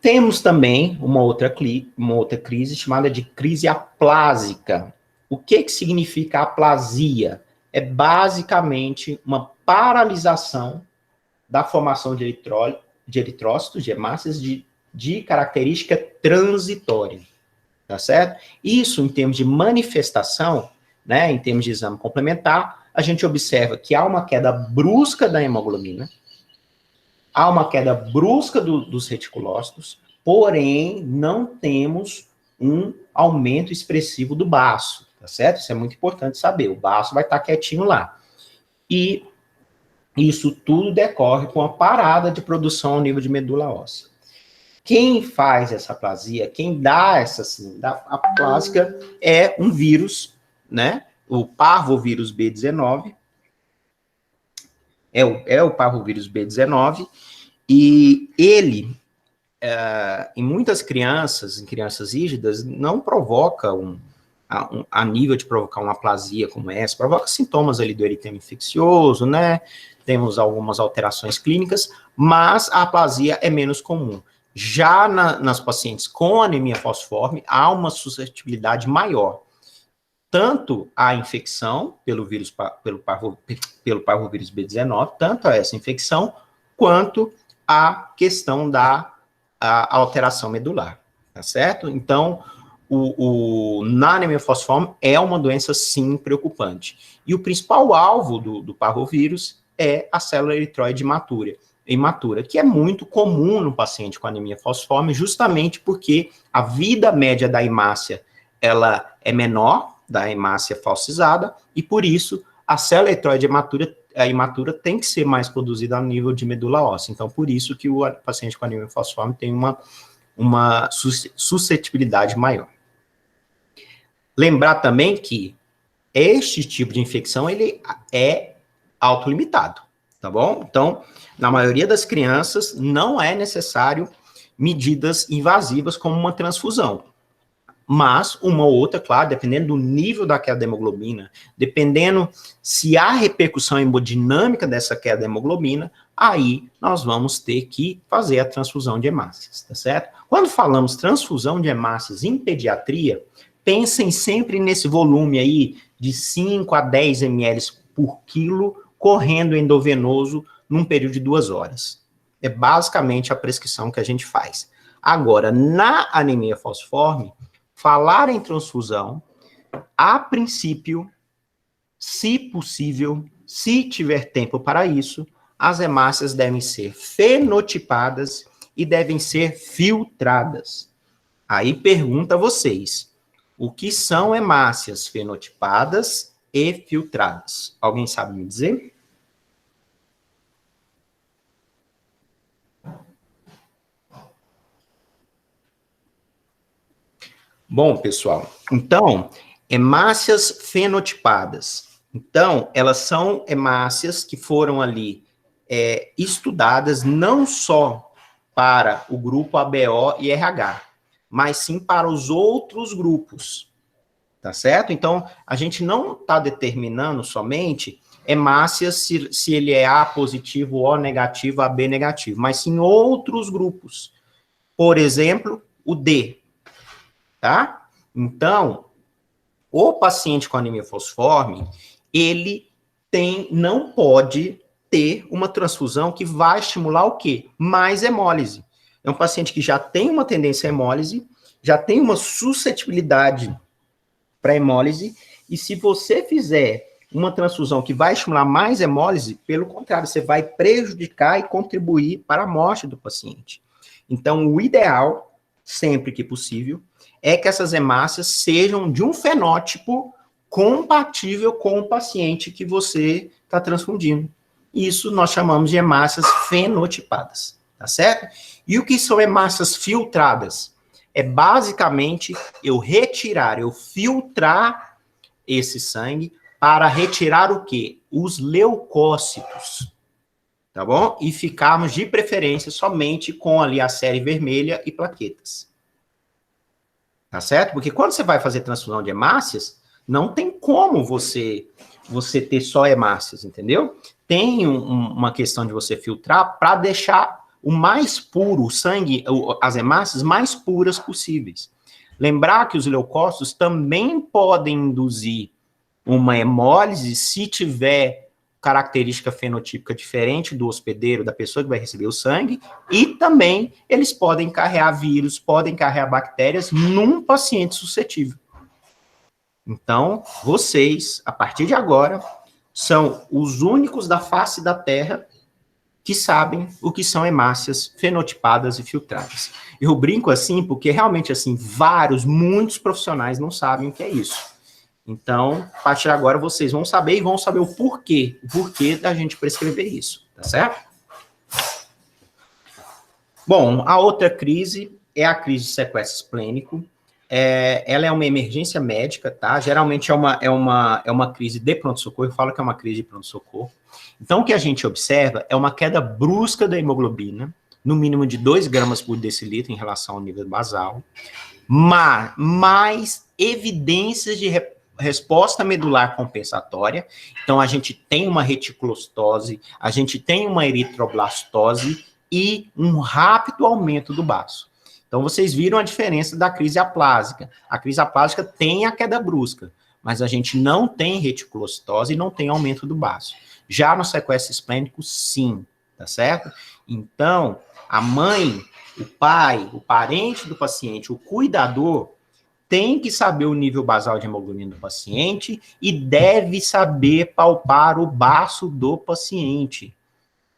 A: Temos também uma outra crise chamada de crise aplásica. O que significa aplasia? É basicamente uma paralisação da formação de eritrócitos, de hemácias de característica transitória, tá certo? Isso, em termos de manifestação, né, em termos de exame complementar, a gente observa que há uma queda brusca da hemoglobina, há uma queda brusca dos reticulócitos, porém, não temos um aumento expressivo do baço, tá certo? Isso é muito importante saber, o baço vai estar quietinho lá. E isso tudo decorre com a parada de produção ao nível de medula óssea. Quem faz essa aplasia, quem dá essa aplásica é um vírus, né? O parvovírus B19, é o parvovírus B19, e ele, em muitas crianças, em crianças rígidas, não provoca a nível de provocar uma aplasia como essa, provoca sintomas ali do eritema infeccioso, né? Temos algumas alterações clínicas, mas a aplasia é menos comum. Já nas pacientes com anemia falciforme, há uma suscetibilidade maior, tanto à infecção pelo parvovírus B19, tanto a essa infecção, quanto à questão da alteração medular, tá certo? Então, na anemia falciforme é uma doença, sim, preocupante. E o principal alvo do parvovírus é a célula eritroide imatura, que é muito comum no paciente com anemia falciforme, justamente porque a vida média da hemácia, ela é menor, da hemácia falcizada, e por isso a célula eritroide imatura tem que ser mais produzida a nível de medula óssea. Então, por isso que o paciente com anemia falciforme tem uma suscetibilidade maior. Lembrar também que este tipo de infecção, ele é autolimitado, tá bom? Então, na maioria das crianças, não é necessário medidas invasivas como uma transfusão. Mas, uma ou outra, claro, dependendo do nível da queda da hemoglobina, dependendo se há repercussão hemodinâmica dessa queda da hemoglobina, aí nós vamos ter que fazer a transfusão de hemácias, tá certo? Quando falamos transfusão de hemácias em pediatria, pensem sempre nesse volume aí de 5 a 10 ml por quilo correndo endovenoso num período de 2 horas. É basicamente a prescrição que a gente faz. Agora, na anemia falciforme, falar em transfusão, a princípio, se possível, se tiver tempo para isso, as hemácias devem ser fenotipadas e devem ser filtradas. Aí pergunta a vocês, o que são hemácias fenotipadas e filtradas? Alguém sabe me dizer? Bom, pessoal, então, hemácias fenotipadas. Então, elas são hemácias que foram ali estudadas não só para o grupo ABO e RH, mas sim para os outros grupos, tá certo? Então, a gente não está determinando somente hemácias se ele é A positivo, O negativo, AB negativo, mas sim outros grupos. Por exemplo, o D, tá? Então, o paciente com anemia falciforme, ele não pode ter uma transfusão que vai estimular o quê? Mais hemólise. É um paciente que já tem uma tendência à hemólise, já tem uma suscetibilidade para hemólise, e se você fizer uma transfusão que vai estimular mais hemólise, pelo contrário, você vai prejudicar e contribuir para a morte do paciente. Então, o ideal, sempre que possível, é que essas hemácias sejam de um fenótipo compatível com o paciente que você está transfundindo. Isso nós chamamos de hemácias fenotipadas, tá certo? E o que são hemácias filtradas? É basicamente eu filtrar esse sangue para retirar o quê? Os leucócitos, tá bom? E ficarmos, de preferência, somente com ali a série vermelha e plaquetas. Tá certo? Porque quando você vai fazer transfusão de hemácias, não tem como você ter só hemácias, entendeu? Tem uma questão de você filtrar para deixar o mais puro, o sangue, as hemácias mais puras possíveis. Lembrar que os leucócitos também podem induzir uma hemólise se tiver característica fenotípica diferente do hospedeiro, da pessoa que vai receber o sangue, e também eles podem carregar vírus, podem carregar bactérias num paciente suscetível. Então, vocês, a partir de agora, são os únicos da face da Terra que sabem o que são hemácias fenotipadas e filtradas. Eu brinco assim porque realmente assim muitos profissionais não sabem o que é isso. Então, a partir de agora vocês vão saber e vão saber o porquê da gente prescrever isso, tá certo? Bom, a outra crise é a crise de sequestro esplênico. Ela é uma emergência médica, tá? Geralmente é uma crise de pronto-socorro, eu falo que é uma crise de pronto-socorro. Então, o que a gente observa é uma queda brusca da hemoglobina, no mínimo de 2 gramas por decilitro em relação ao nível basal, mas mais evidências de resposta medular compensatória. Então, a gente tem uma reticulocitose, a gente tem uma eritroblastose e um rápido aumento do baço. Então, vocês viram a diferença da crise aplásica. A crise aplásica tem a queda brusca, mas a gente não tem reticulocitose e não tem aumento do baço. Já no sequestro esplênico, sim, tá certo? Então, a mãe, o pai, o parente do paciente, o cuidador, tem que saber o nível basal de hemoglobina do paciente e deve saber palpar o baço do paciente.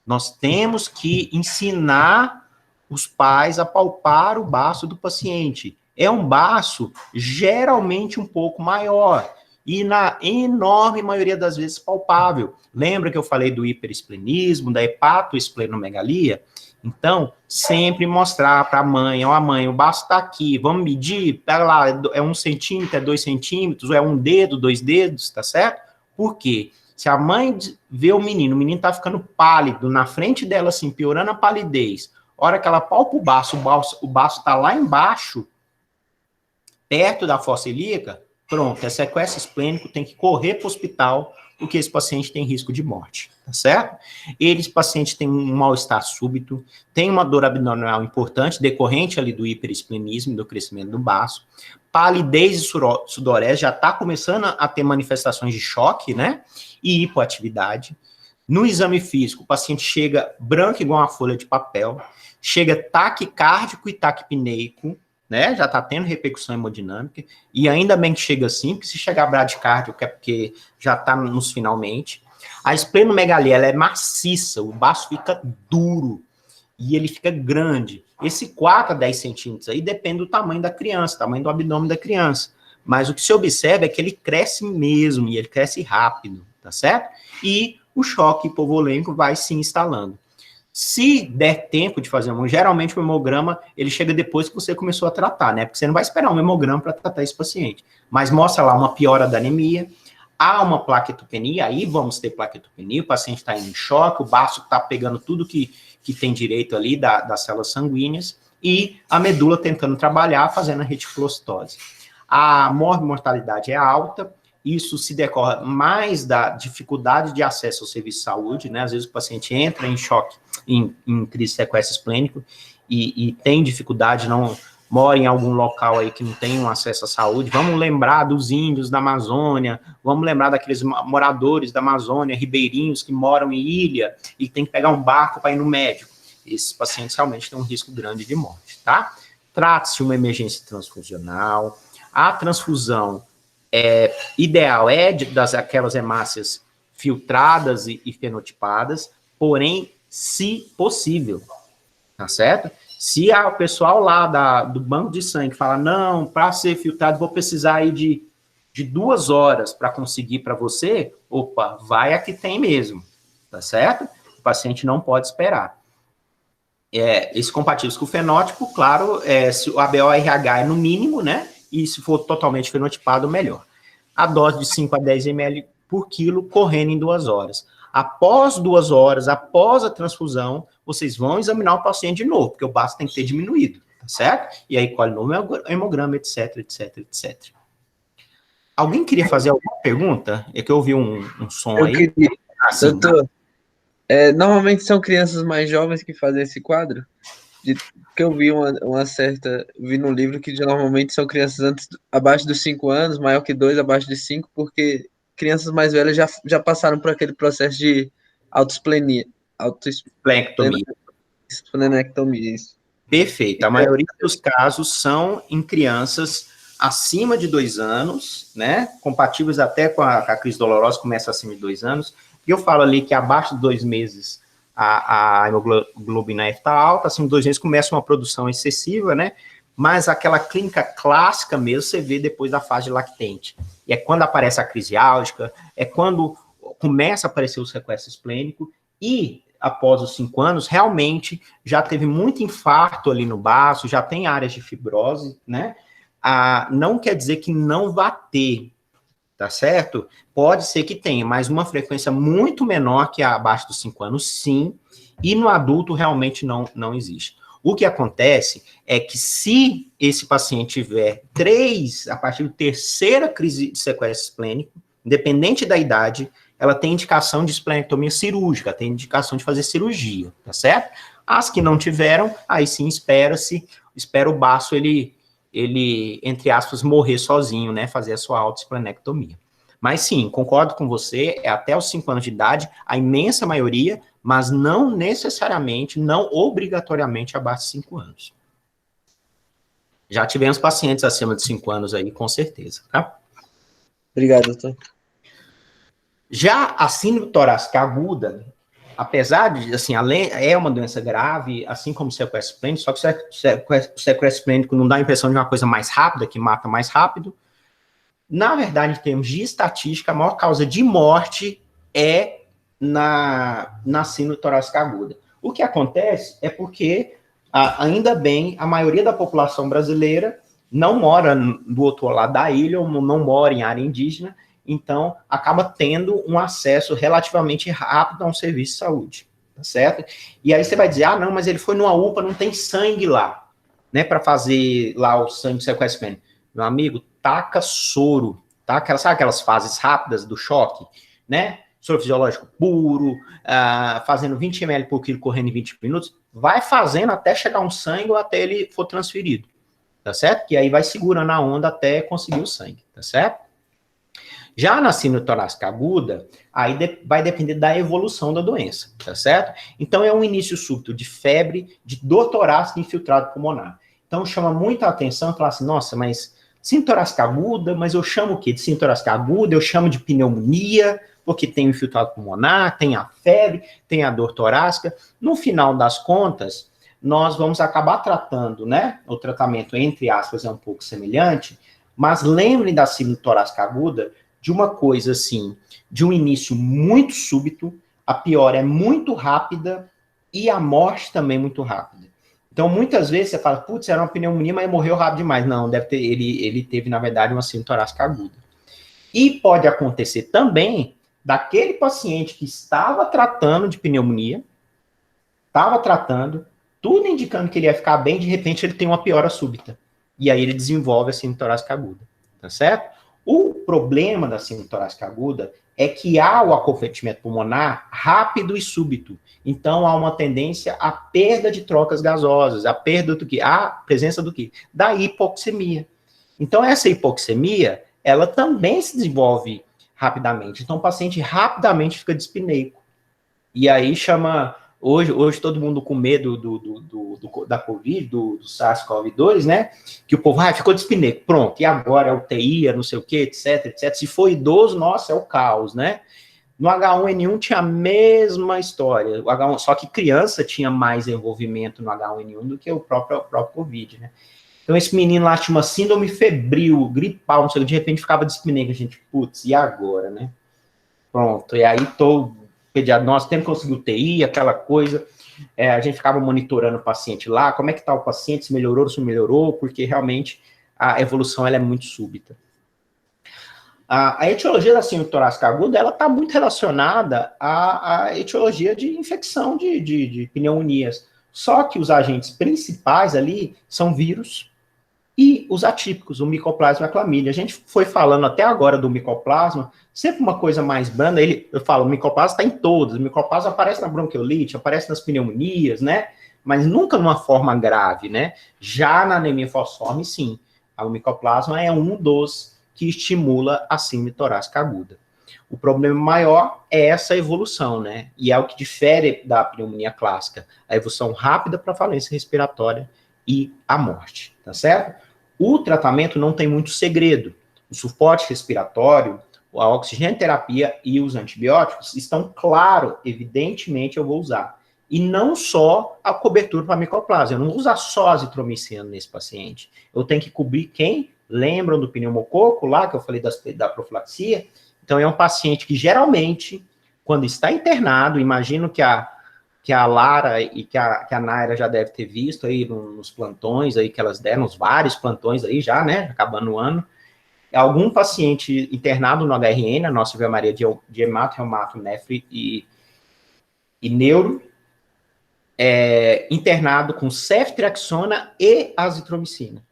A: Nós temos que ensinar os pais a palpar o baço do paciente. É um baço geralmente um pouco maior e na enorme maioria das vezes palpável. Lembra que eu falei do hiperesplenismo, da hepatoesplenomegalia? Então, sempre mostrar para a mãe, ó, mãe, o baço está aqui, vamos medir, pega lá, é 1 centímetro, é 2 centímetros, ou é 1 dedo, 2 dedos, tá certo? Por quê? Se a mãe vê o menino tá ficando pálido na frente dela, assim, piorando a palidez, a hora que ela palpa o baço está lá embaixo, perto da fossa ilíaca, pronto, é sequestro esplênico, tem que correr para o hospital, porque esse paciente tem risco de morte, tá certo? Esse paciente tem um mal-estar súbito, tem uma dor abdominal importante, decorrente ali do hiperesplenismo, do crescimento do baço, palidez e sudorese, já está começando a ter manifestações de choque, né? E hipoatividade. No exame físico, o paciente chega branco igual uma folha de papel, chega taquicárdico e taquipneico, né? Já está tendo repercussão hemodinâmica, e ainda bem que chega assim, porque se chegar bradicárdico é porque já está nos finalmente. A esplenomegalia, ela é maciça, o baço fica duro, e ele fica grande. Esse 4 a 10 centímetros aí depende do tamanho da criança, tamanho do abdômen da criança. Mas o que se observa é que ele cresce mesmo, e ele cresce rápido, tá certo? E o choque hipovolêmico vai se instalando. Se der tempo de fazer geralmente o hemograma, ele chega depois que você começou a tratar, né? Porque você não vai esperar um hemograma para tratar esse paciente. Mas mostra lá uma piora da anemia, há uma plaquetopenia, aí vamos ter plaquetopenia, o paciente está em choque, o baço está pegando tudo que tem direito ali das células sanguíneas, e a medula tentando trabalhar, fazendo a reticulocitose. A mortalidade é alta, isso se decorre mais da dificuldade de acesso ao serviço de saúde, né? Às vezes o paciente entra em choque, em crise de sequestro esplênico, e tem dificuldade, não mora em algum local aí que não tem um acesso à saúde. Vamos lembrar dos índios da Amazônia, vamos lembrar daqueles moradores da Amazônia, ribeirinhos que moram em ilha e tem que pegar um barco para ir no médico. Esses pacientes realmente têm um risco grande de morte, tá? Trata-se de uma emergência transfusional. A transfusão Ideal é aquelas hemácias filtradas e fenotipadas, porém, se possível, tá certo? Se o pessoal lá do banco de sangue fala, não, para ser filtrado vou precisar aí de 2 horas para conseguir para você, opa, vai a que tem mesmo, tá certo? O paciente não pode esperar. Esses compatíveis com o fenótipo, claro, se o ABO-RH é no mínimo, né? E se for totalmente fenotipado, melhor. A dose de 5 a 10 ml por quilo, correndo em 2 horas. Após 2 horas, após a transfusão, vocês vão examinar o paciente de novo, porque o baço tem que ter diminuído, tá certo? E aí colhe novo hemograma, etc, etc, etc. Alguém queria fazer alguma pergunta? É que eu ouvi um som
B: Eu
A: aí.
B: queria,
A: Assim,
B: doutor, normalmente são crianças mais jovens que fazem esse quadro? Porque eu vi vi no livro que normalmente são crianças abaixo dos 5 anos, maior que 2, abaixo de 5, porque crianças mais velhas já passaram por aquele processo de autoesplenia,
A: esplenectomia.
B: esplenectomia, isso.
A: Perfeito. A maioria dos casos são em crianças acima de 2 anos, né? Compatíveis até com a crise dolorosa, começa acima de 2 anos. E eu falo ali que abaixo de 2 meses a hemoglobina F está alta, acima de 2 meses começa uma produção excessiva, né? Mas aquela clínica clássica mesmo você vê depois da fase de lactente. E é quando aparece a crise álgica, é quando começa a aparecer o sequestro esplênico e após os 5 anos, realmente já teve muito infarto ali no baço, já tem áreas de fibrose, né? Não quer dizer que não vá ter, tá certo? Pode ser que tenha, mas uma frequência muito menor que abaixo dos 5 anos, sim, e no adulto realmente não existe. O que acontece é que se esse paciente tiver a partir da 3ª crise de sequestro esplênico, independente da idade, ela tem indicação de esplenectomia cirúrgica, tem indicação de fazer cirurgia, tá certo? As que não tiveram, aí sim espera o baço ele, entre aspas, morrer sozinho, né, fazer a sua autoesplenectomia. Mas sim, concordo com você, é até os 5 anos de idade, a imensa maioria, mas não necessariamente, não obrigatoriamente abaixo de 5 anos. Já tivemos pacientes acima de 5 anos aí, com certeza, tá?
B: Obrigado, doutor.
A: Já a síndrome torácica aguda, apesar de, assim, é uma doença grave, assim como o sequestro esplênico, só que o sequestro esplênico não dá a impressão de uma coisa mais rápida, que mata mais rápido. Na verdade, em termos de estatística, a maior causa de morte é na síndrome torácica aguda. O que acontece é porque, ainda bem, a maioria da população brasileira não mora do outro lado da ilha, ou não mora em área indígena, então acaba tendo um acesso relativamente rápido a um serviço de saúde, tá certo? E aí você vai dizer, não, mas ele foi numa UPA, não tem sangue lá, né, para fazer lá o sangue de sequestro esplênico. Meu amigo, taca soro, tá? Sabe aquelas fases rápidas do choque, né? Soro fisiológico puro, fazendo 20 ml por quilo, correndo em 20 minutos, vai fazendo até chegar um sangue ou até ele for transferido, tá certo? Que aí vai segurando a onda até conseguir o sangue, tá certo? Já na síndrome torácica aguda, aí vai depender da evolução da doença, tá certo? Então, é um início súbito de febre, de dor torácica e infiltrado pulmonar. Então, chama muita atenção, falar assim, nossa, mas síndrome torácica aguda, mas eu chamo o quê? De síndrome torácica aguda, eu chamo de pneumonia, porque tem o infiltrado pulmonar, tem a febre, tem a dor torácica. No final das contas, nós vamos acabar tratando, né? O tratamento, entre aspas, é um pouco semelhante, mas lembrem da síndrome torácica aguda de uma coisa assim, de um início muito súbito, a piora é muito rápida e a morte também muito rápida. Então, muitas vezes você fala, putz, era uma pneumonia, mas morreu rápido demais. Não, deve ter, ele teve, na verdade, uma síndrome torácica aguda. E pode acontecer também daquele paciente que estava tratando de pneumonia, tudo indicando que ele ia ficar bem, de repente ele tem uma piora súbita. E aí ele desenvolve a síndrome torácica aguda, tá certo? O problema da síndrome torácica aguda é que há o acometimento pulmonar rápido e súbito. Então, há uma tendência à perda de trocas gasosas, à perda do quê? À presença do quê? Da hipoxemia. Então, essa hipoxemia, ela também se desenvolve rapidamente. Então, o paciente rapidamente fica dispneico. E aí chama Hoje todo mundo com medo da Covid, do SARS-CoV-2, né? Que o povo, ficou dispneia. Pronto, e agora é UTI, não sei o quê, etc, etc. Se for idoso, nossa, é o caos, né? No H1N1 tinha a mesma história. O H1, só que criança tinha mais envolvimento no H1N1 do que o próprio Covid, né? Então esse menino lá tinha uma síndrome febril, gripal, não sei, de repente ficava dispneia, a gente, putz, e agora, né? Pronto, e aí pediatra, nós temos que conseguir UTI, aquela coisa, a gente ficava monitorando o paciente lá, como é que tá o paciente, se melhorou, se não melhorou, porque realmente a evolução ela é muito súbita. A etiologia da síndrome torácica aguda, ela está muito relacionada à etiologia de infecção de pneumonias. Só que os agentes principais ali são vírus e os atípicos, o micoplasma e a clamídia. A gente foi falando até agora do micoplasma, sempre uma coisa mais branda, eu falo, o micoplasma está em todos, o micoplasma aparece na bronquiolite, aparece nas pneumonias, né? Mas nunca numa forma grave, né? Já na anemia falciforme, sim. O micoplasma é um dos que estimula a síndrome torácica aguda. O problema maior é essa evolução, né? E é o que difere da pneumonia clássica, a evolução rápida para a falência respiratória e a morte, tá certo? O tratamento não tem muito segredo. O suporte respiratório, a oxigenoterapia e os antibióticos estão claro, evidentemente eu vou usar. E não só a cobertura para micoplasma, eu não vou usar só azitromicina nesse paciente. Eu tenho que cobrir quem? Lembram do pneumococo lá, que eu falei da profilaxia? Então, é um paciente que, geralmente, quando está internado, imagino que a Lara e que a Naira já deve ter visto aí nos plantões aí que elas deram, os vários plantões aí já, né, acabando o ano, algum paciente internado no HRN, a nossa enfermaria de hemato, reumato, nefro e neuro, internado com ceftriaxona e azitromicina.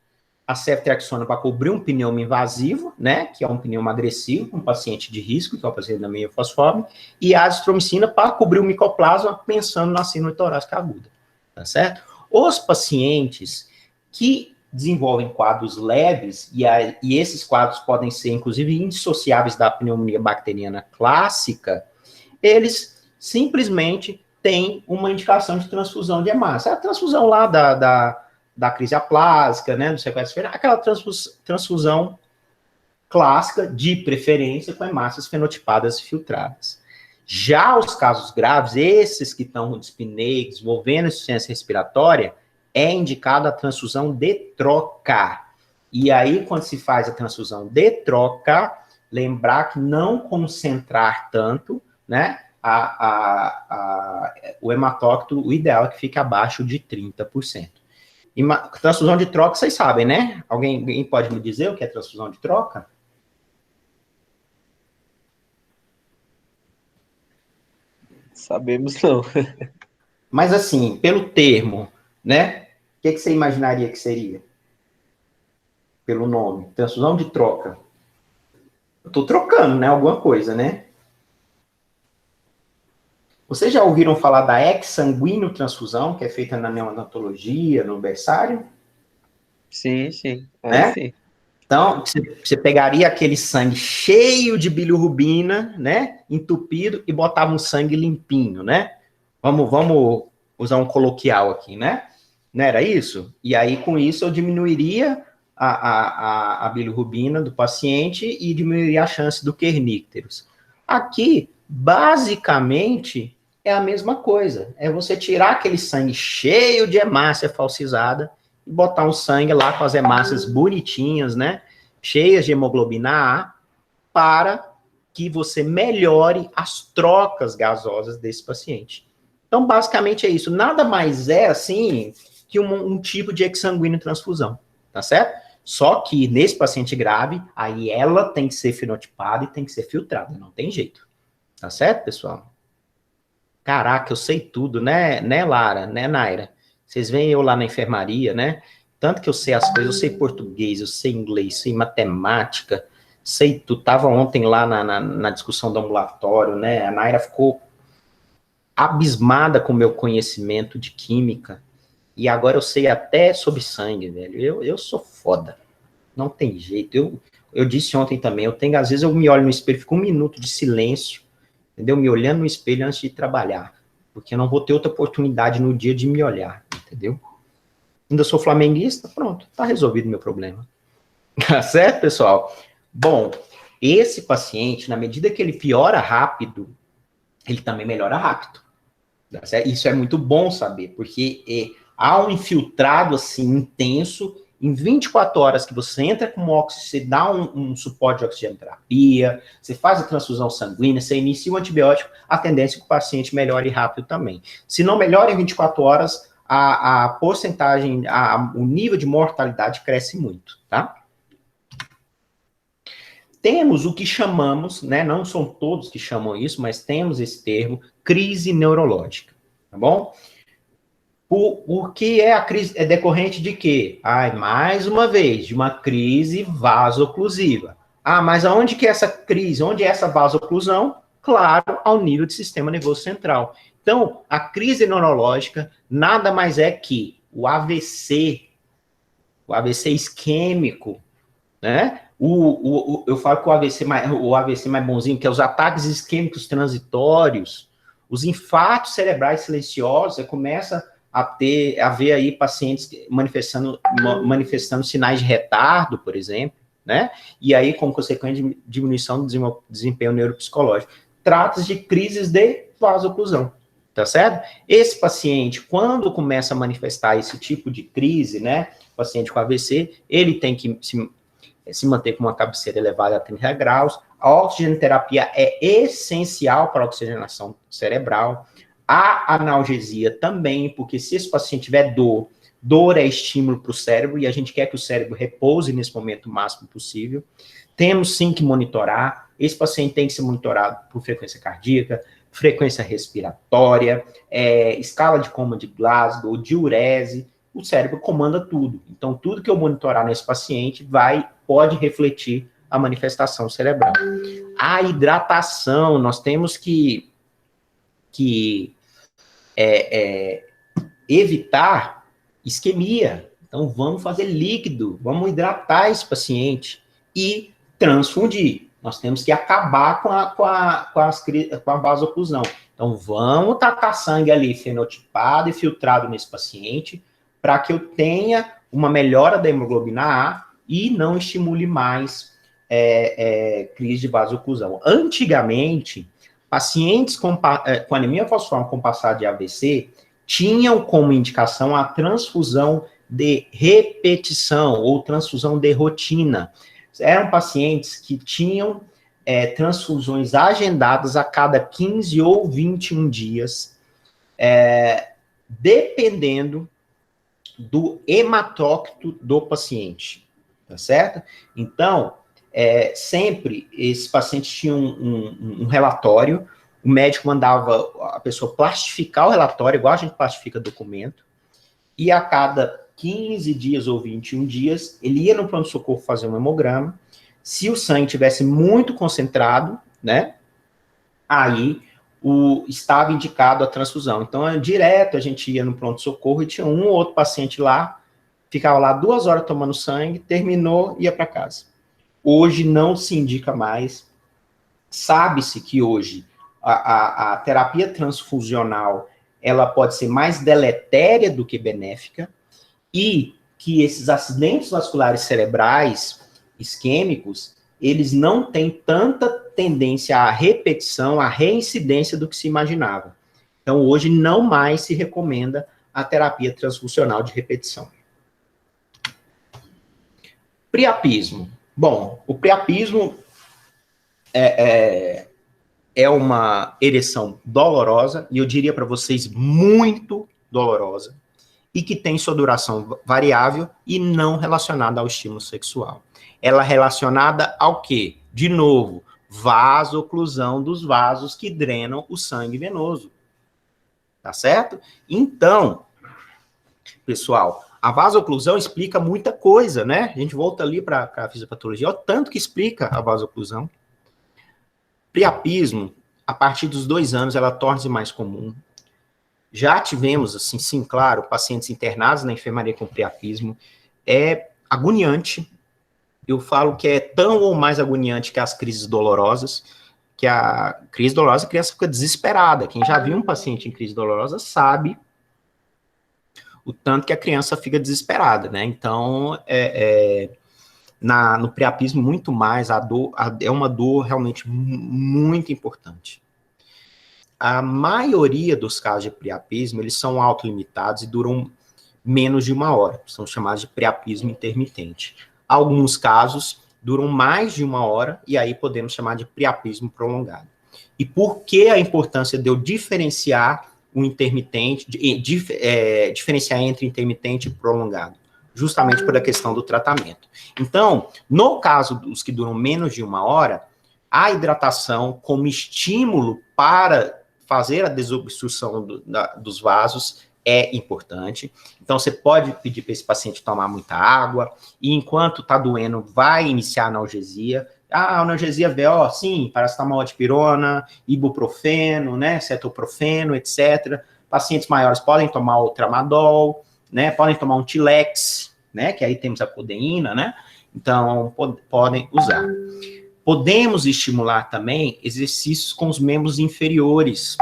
A: A ceftriaxona para cobrir um pneuma invasivo, né, que é um pneuma agressivo, um paciente de risco, que é o paciente da anemia falciforme, e a azitromicina para cobrir o micoplasma, pensando na síndrome torácica aguda, tá certo? Os pacientes que desenvolvem quadros leves, e esses quadros podem ser, inclusive, indissociáveis da pneumonia bacteriana clássica, eles simplesmente têm uma indicação de transfusão de hemácia. A transfusão lá da crise aplásica, né, do sequestro fenotipo, aquela transfusão clássica, de preferência, com hemácias fenotipadas e filtradas. Já os casos graves, esses que estão com dispneia, desenvolvendo insuficiência respiratória, é indicada a transfusão de troca. E aí, quando se faz a transfusão de troca, lembrar que não concentrar tanto, né, o hematócrito, o ideal é que fique abaixo de 30%. E transfusão de troca, vocês sabem, né? Alguém pode me dizer o que é transfusão de troca?
B: Sabemos não.
A: Mas assim, pelo termo, né? O que você imaginaria que seria? Pelo nome, transfusão de troca. Eu estou trocando, né? Alguma coisa, né? Vocês já ouviram falar da exsanguíneo transfusão, que é feita na neonatologia, no berçário?
B: Sim, sim.
A: Né?
B: Sim.
A: Então, você pegaria aquele sangue cheio de bilirrubina, né? Entupido, e botava um sangue limpinho, né? Vamos usar um coloquial aqui, né? Não era isso? E aí, com isso, eu diminuiria a bilirrubina do paciente e diminuiria a chance do kernícteros. Aqui, basicamente, é a mesma coisa. É você tirar aquele sangue cheio de hemácia falsizada e botar um sangue lá com as hemácias bonitinhas, né? Cheias de hemoglobina A, para que você melhore as trocas gasosas desse paciente. Então, basicamente é isso. Nada mais é, assim, que um tipo de exsanguíneo transfusão, tá certo? Só que, nesse paciente grave, aí ela tem que ser fenotipada e tem que ser filtrada, não tem jeito. Tá certo, pessoal? Caraca, eu sei tudo, né, Lara, né, Naira? Vocês veem eu lá na enfermaria, né? Tanto que eu sei as coisas, eu sei português, eu sei inglês, sei matemática, sei tudo. Tava ontem lá na discussão do ambulatório, né? A Naira ficou abismada com o meu conhecimento de química. E agora eu sei até sobre sangue, velho. Eu sou foda. Não tem jeito. Eu disse ontem também, às vezes eu me olho no espelho, fico um minuto de silêncio, entendeu? Me olhando no espelho antes de trabalhar. porque eu não vou ter outra oportunidade no dia de me olhar, entendeu? Ainda sou flamenguista, pronto, tá resolvido o meu problema. Tá certo, pessoal? Bom, esse paciente, na medida que ele piora rápido, ele também melhora rápido. Tá certo? Isso é muito bom saber, porque há um infiltrado assim intenso. Em 24 horas que você entra com oxigênio, você dá um suporte de oxigenoterapia, você faz a transfusão sanguínea, você inicia o antibiótico, a tendência é que o paciente melhore rápido também. Se não melhora em 24 horas, a porcentagem, o nível de mortalidade cresce muito, tá? Temos o que chamamos, né, não são todos que chamam isso, mas temos esse termo, crise neurológica, tá bom? O que é a crise? É decorrente de quê? Mais uma vez, de uma crise vasoclusiva. Mas aonde que é essa crise? Onde é essa vasoclusão? Claro, ao nível do sistema nervoso central. Então, a crise neurológica nada mais é que o AVC isquêmico, né? Eu falo que o AVC mais bonzinho, que é os ataques isquêmicos transitórios, os infartos cerebrais silenciosos, você começa a ver aí pacientes manifestando sinais de retardo, por exemplo, né? E aí, com consequente diminuição do desempenho neuropsicológico. Trata-se de crises de vasoclusão, tá certo? Esse paciente, quando começa a manifestar esse tipo de crise, né? Paciente com AVC, ele tem que se manter com uma cabeceira elevada a 30 graus. A oxigenoterapia é essencial para a oxigenação cerebral. A analgesia também, porque se esse paciente tiver dor é estímulo para o cérebro, e a gente quer que o cérebro repouse nesse momento o máximo possível. Temos sim que monitorar. Esse paciente tem que ser monitorado por frequência cardíaca, frequência respiratória, escala de coma de Glasgow, diurese. O cérebro comanda tudo. Então, tudo que eu monitorar nesse paciente pode refletir a manifestação cerebral. A hidratação, nós temos que evitar isquemia. Então, vamos fazer líquido, vamos hidratar esse paciente e transfundir. Nós temos que acabar com a vasoclusão. Então, vamos tacar sangue ali fenotipado e filtrado nesse paciente para que eu tenha uma melhora da hemoglobina A e não estimule mais crise de vasoclusão. Antigamente, pacientes com anemia falciforme com passado de AVC tinham como indicação a transfusão de repetição ou transfusão de rotina. Eram pacientes que tinham transfusões agendadas a cada 15 ou 21 dias, dependendo do hematócrito do paciente, tá certo? Então, sempre esses pacientes tinham um relatório, o médico mandava a pessoa plastificar o relatório, igual a gente plastifica documento, e a cada 15 dias ou 21 dias, ele ia no pronto-socorro fazer um hemograma. Se o sangue tivesse muito concentrado, né, aí estava indicado a transfusão. Então, direto a gente ia no pronto-socorro e tinha um ou outro paciente lá, ficava lá 2 horas tomando sangue, terminou, ia para casa. Hoje não se indica mais. Sabe-se que hoje a terapia transfusional ela pode ser mais deletéria do que benéfica e que esses acidentes vasculares cerebrais isquêmicos, eles não têm tanta tendência à repetição, à reincidência do que se imaginava. Então, hoje não mais se recomenda a terapia transfusional de repetição. Priapismo. Bom, o priapismo é uma ereção dolorosa, e eu diria para vocês muito dolorosa, e que tem sua duração variável e não relacionada ao estímulo sexual. Ela é relacionada ao quê? De novo, vasoclusão dos vasos que drenam o sangue venoso. Tá certo? Então, pessoal, a vasoclusão explica muita coisa, né? A gente volta ali para a fisiopatologia, o tanto que explica a vasoclusão. Priapismo, a partir dos 2 anos, ela torna-se mais comum. Já tivemos, assim, sim, claro, pacientes internados na enfermaria com priapismo. É agoniante. Eu falo que é tão ou mais agoniante que as crises dolorosas, que a crise dolorosa, a criança fica desesperada. Quem já viu um paciente em crise dolorosa sabe o tanto que a criança fica desesperada, né? Então, no priapismo, muito mais, a dor é uma dor realmente muito importante. A maioria dos casos de priapismo, eles são autolimitados e duram menos de 1 hora, são chamados de priapismo intermitente. Alguns casos duram mais de 1 hora, e aí podemos chamar de priapismo prolongado. E por que a importância de eu diferenciar o intermitente, diferenciar entre intermitente e prolongado? Justamente por a questão do tratamento. Então, no caso dos que duram menos de 1 hora, a hidratação como estímulo para fazer a desobstrução dos vasos é importante. Então, você pode pedir para esse paciente tomar muita água, e enquanto está doendo, vai iniciar a analgesia. A analgesia VO, sim, paracetamol, dipirona, ibuprofeno, né, cetoprofeno, etc. Pacientes maiores podem tomar o tramadol, né, podem tomar um Tilex, né, que aí temos a codeína, né, então podem usar. Podemos estimular também exercícios com os membros inferiores.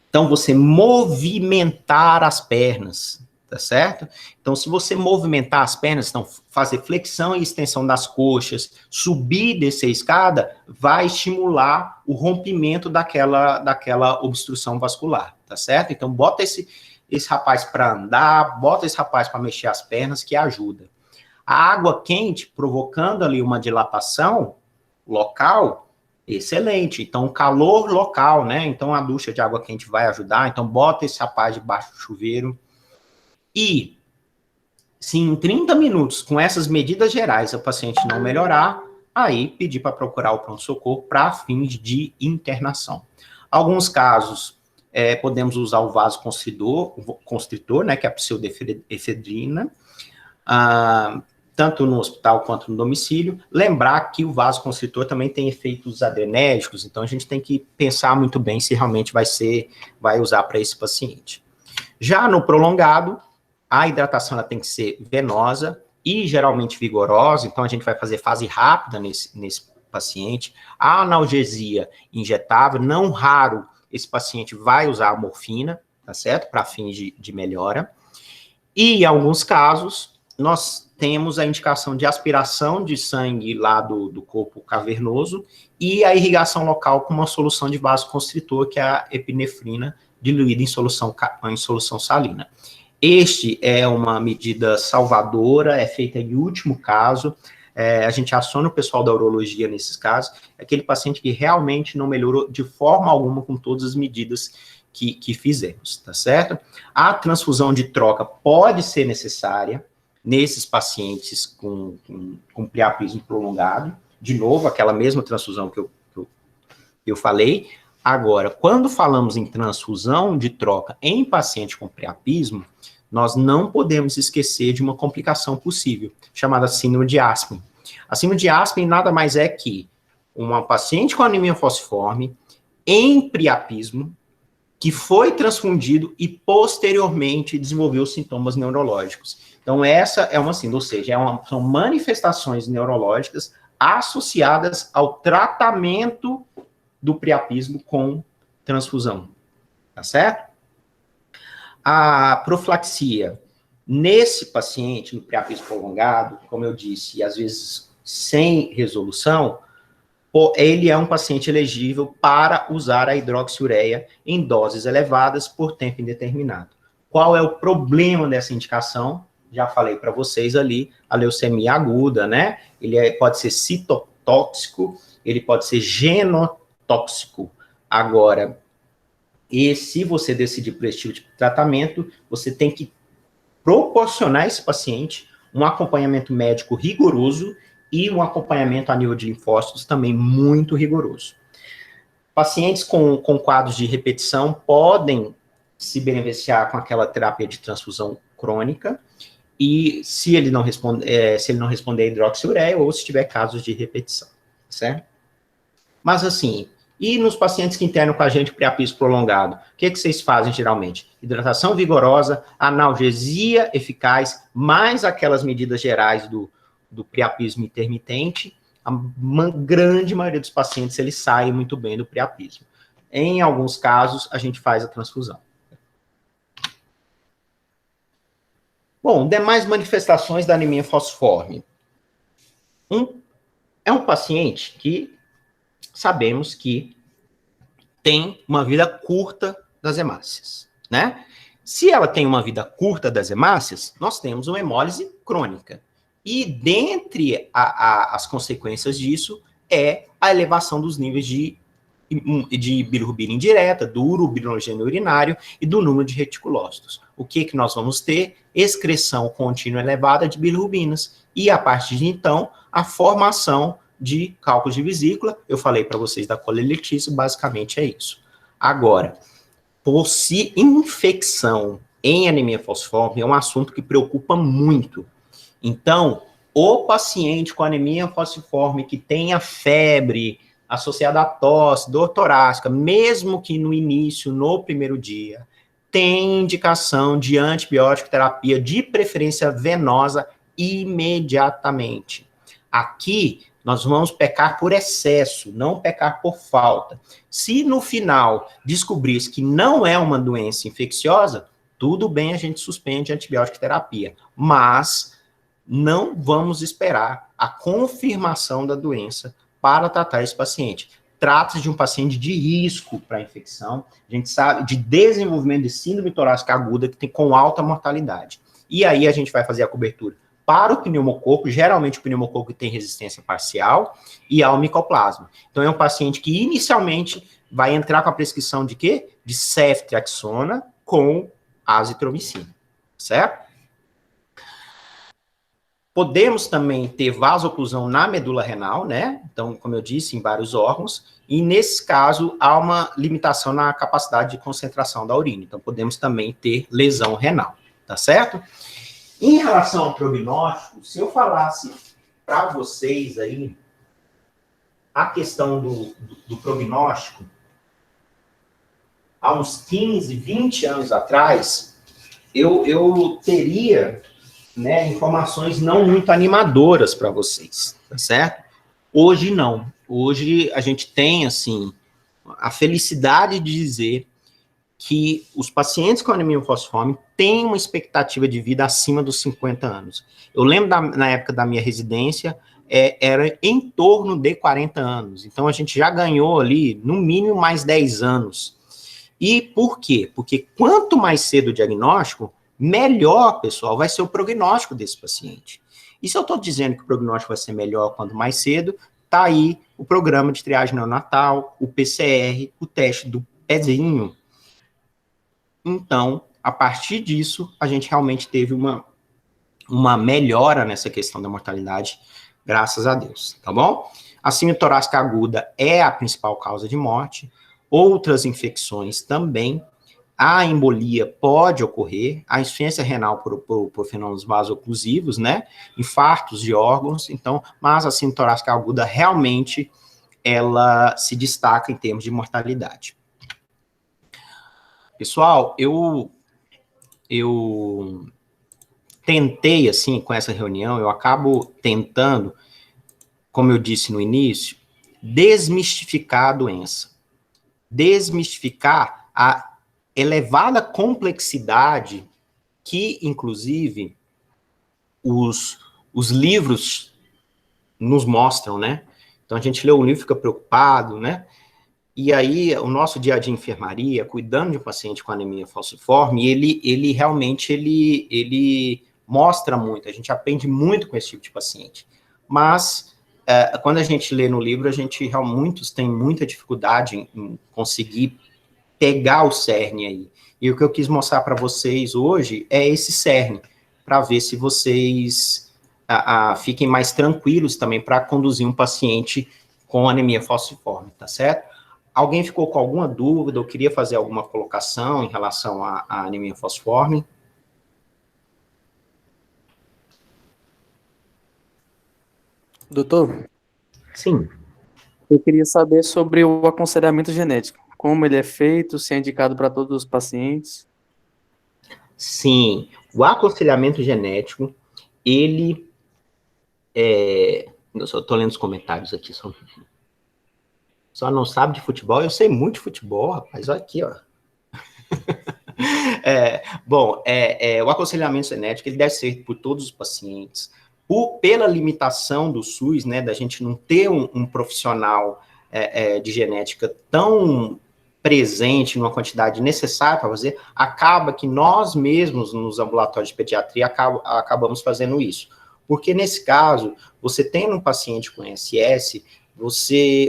A: Então, você movimentar as pernas, tá certo? Então, se você movimentar as pernas, então, fazer flexão e extensão das coxas, subir e descer a escada, vai estimular o rompimento daquela obstrução vascular, tá certo? Então, bota esse rapaz para andar, bota esse rapaz para mexer as pernas, que ajuda. A água quente, provocando ali uma dilatação local, excelente. Então, calor local, né? Então, a ducha de água quente vai ajudar. Então, bota esse rapaz debaixo do chuveiro. E, se em 30 minutos, com essas medidas gerais, o paciente não melhorar, aí pedir para procurar o pronto-socorro para fins de internação. Alguns casos, podemos usar o vasoconstritor, né? Que é a pseudoefedrina, tanto no hospital quanto no domicílio. Lembrar que o vasoconstritor também tem efeitos adrenérgicos, então a gente tem que pensar muito bem se realmente vai usar para esse paciente. Já no prolongado, a hidratação ela tem que ser venosa e geralmente vigorosa, então a gente vai fazer fase rápida nesse paciente. A analgesia injetável, não raro, esse paciente vai usar a morfina, tá certo? Para fins de melhora. E, em alguns casos, nós temos a indicação de aspiração de sangue lá do corpo cavernoso e a irrigação local com uma solução de vasoconstritor, que é a epinefrina, diluída em solução salina. Este é uma medida salvadora, é feita em último caso, a gente aciona o pessoal da urologia nesses casos, é aquele paciente que realmente não melhorou de forma alguma com todas as medidas que fizemos, tá certo? A transfusão de troca pode ser necessária nesses pacientes com priapismo prolongado, de novo, aquela mesma transfusão que eu falei. Agora, quando falamos em transfusão de troca em paciente com priapismo, nós não podemos esquecer de uma complicação possível, chamada síndrome de Aspen. A síndrome de Aspen nada mais é que uma paciente com anemia falciforme em priapismo, que foi transfundido e posteriormente desenvolveu sintomas neurológicos. Então, essa é uma síndrome, ou seja, são manifestações neurológicas associadas ao tratamento do priapismo com transfusão, tá certo? A profilaxia, nesse paciente, no priapismo prolongado, como eu disse, e às vezes sem resolução, ele é um paciente elegível para usar a hidroxiureia em doses elevadas por tempo indeterminado. Qual é o problema dessa indicação? Já falei para vocês ali, a leucemia aguda, né? Ele pode ser citotóxico, ele pode ser genotóxico. Agora, e se você decidir por esse tipo de tratamento, você tem que proporcionar a esse paciente um acompanhamento médico rigoroso e um acompanhamento a nível de linfócitos também muito rigoroso. Pacientes com quadros de repetição podem se beneficiar com aquela terapia de transfusão crônica, e se ele não responder a hidroxiureia, ou se tiver casos de repetição, certo? Mas assim, e nos pacientes que internam com a gente priapismo prolongado, o que vocês fazem geralmente? Hidratação vigorosa, analgesia eficaz, mais aquelas medidas gerais do priapismo intermitente, grande maioria dos pacientes, eles saem muito bem do priapismo. Em alguns casos, a gente faz a transfusão. Bom, demais manifestações da anemia falciforme. É um paciente que sabemos que tem uma vida curta das hemácias, né? Se ela tem uma vida curta das hemácias, nós temos uma hemólise crônica. E dentre as consequências disso é a elevação dos níveis de bilirrubina indireta, do urobilinogênio urinário e do número de reticulócitos. O que nós vamos ter? Excreção contínua elevada de bilirrubinas. E, a partir de então, a formação de cálculos de vesícula. Eu falei para vocês da colelitíase, basicamente é isso. Agora, infecção em anemia falciforme é um assunto que preocupa muito. Então, o paciente com anemia falciforme que tenha febre associada à tosse, dor torácica, mesmo que no início, no primeiro dia, tem indicação de antibiótico terapia, de preferência venosa, imediatamente. Aqui, nós vamos pecar por excesso, não pecar por falta. Se no final descobrir que não é uma doença infecciosa, tudo bem, a gente suspende a antibiótico terapia, mas não vamos esperar a confirmação da doença para tratar esse paciente. Trata-se de um paciente de risco para a infecção, a gente sabe, de desenvolvimento de síndrome torácica aguda, que tem com alta mortalidade. E aí a gente vai fazer a cobertura para o pneumococo, geralmente o pneumococo tem resistência parcial, e ao micoplasma. Então é um paciente que inicialmente vai entrar com a prescrição de quê? De ceftriaxona com azitromicina, certo? Podemos também ter vasoclusão na medula renal, né? Então, como eu disse, em vários órgãos, e nesse caso há uma limitação na capacidade de concentração da urina. Então, podemos também ter lesão renal, tá certo? Em relação ao prognóstico, se eu falasse para vocês aí a questão do prognóstico, há uns 15, 20 anos atrás, eu teria, né, informações não muito animadoras para vocês, tá certo? Hoje não. Hoje a gente tem, assim, a felicidade de dizer que os pacientes com anemia falciforme têm uma expectativa de vida acima dos 50 anos. Eu lembro na época da minha residência, era em torno de 40 anos. Então, a gente já ganhou ali, no mínimo, mais 10 anos. E por quê? Porque quanto mais cedo o diagnóstico, melhor, pessoal, vai ser o prognóstico desse paciente. E se eu estou dizendo que o prognóstico vai ser melhor quanto mais cedo, tá aí o programa de triagem neonatal, o PCR, o teste do pezinho. Então, a partir disso, a gente realmente teve uma melhora nessa questão da mortalidade, graças a Deus, tá bom? A síndrome torácica aguda é a principal causa de morte, outras infecções também. A embolia pode ocorrer, a insuficiência renal por fenômenos vasoclusivos, né? Infartos de órgãos, então, mas a síndrome torácica aguda realmente ela se destaca em termos de mortalidade. Pessoal, eu tentei, assim, com essa reunião, eu acabo tentando, como eu disse no início, desmistificar a doença, desmistificar a elevada complexidade que, inclusive, os livros nos mostram, né? Então, a gente lê o livro e fica preocupado, né? E aí, o nosso dia a dia de enfermaria, cuidando de um paciente com anemia falciforme, ele realmente, ele mostra muito, a gente aprende muito com esse tipo de paciente. Mas, quando a gente lê no livro, muitos têm muita dificuldade em conseguir pegar o cerne aí. E o que eu quis mostrar para vocês hoje é esse cerne, para ver se vocês fiquem mais tranquilos também para conduzir um paciente com anemia falciforme, tá certo? Alguém ficou com alguma dúvida ou queria fazer alguma colocação em relação à anemia falciforme?
C: Doutor,
A: Sim.
C: eu queria saber sobre o aconselhamento genético. Como ele é feito, se é indicado para todos os pacientes.
A: Sim. O aconselhamento genético, ele Eu só tô lendo os comentários aqui. Só não sabe de futebol. Eu sei muito de futebol, rapaz. Olha aqui, ó. Bom, o aconselhamento genético ele deve ser por todos os pacientes. Pela limitação do SUS, né, da gente não ter um profissional de genética tão presente numa quantidade necessária para fazer, acaba que nós mesmos, nos ambulatórios de pediatria, acabamos fazendo isso. Porque, nesse caso, você tendo um paciente com SS,